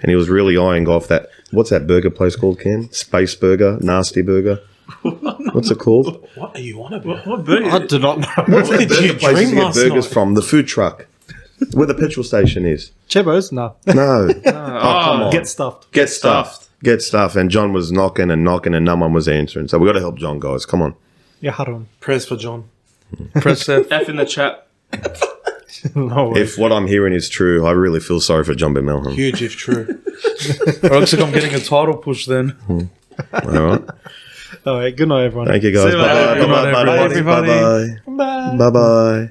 and he was really eyeing off that. What's that burger place called, Ken? Space Burger? Nasty Burger? What's it called? What are you on about? What burger? I do not know. What's that did you burger place dream you get last burgers night? from? The food truck. Where the petrol station is. Chebos? No. No. Come on. Get stuffed. Get stuffed. Get stuffed. And John was knocking and knocking and no one was answering. So we got to help John, guys. Come on. Yeah, Harum. Prayers for John. Press F. F in the chat. No way. If what I'm hearing is true, I really feel sorry for John Benmelham. Huge if true. It looks like I'm getting a title push then. All right. All right, good night, everyone. Thank you, guys. See you later. Bye-bye. Good night, Bye-bye. everybody. Bye-bye. Bye-bye.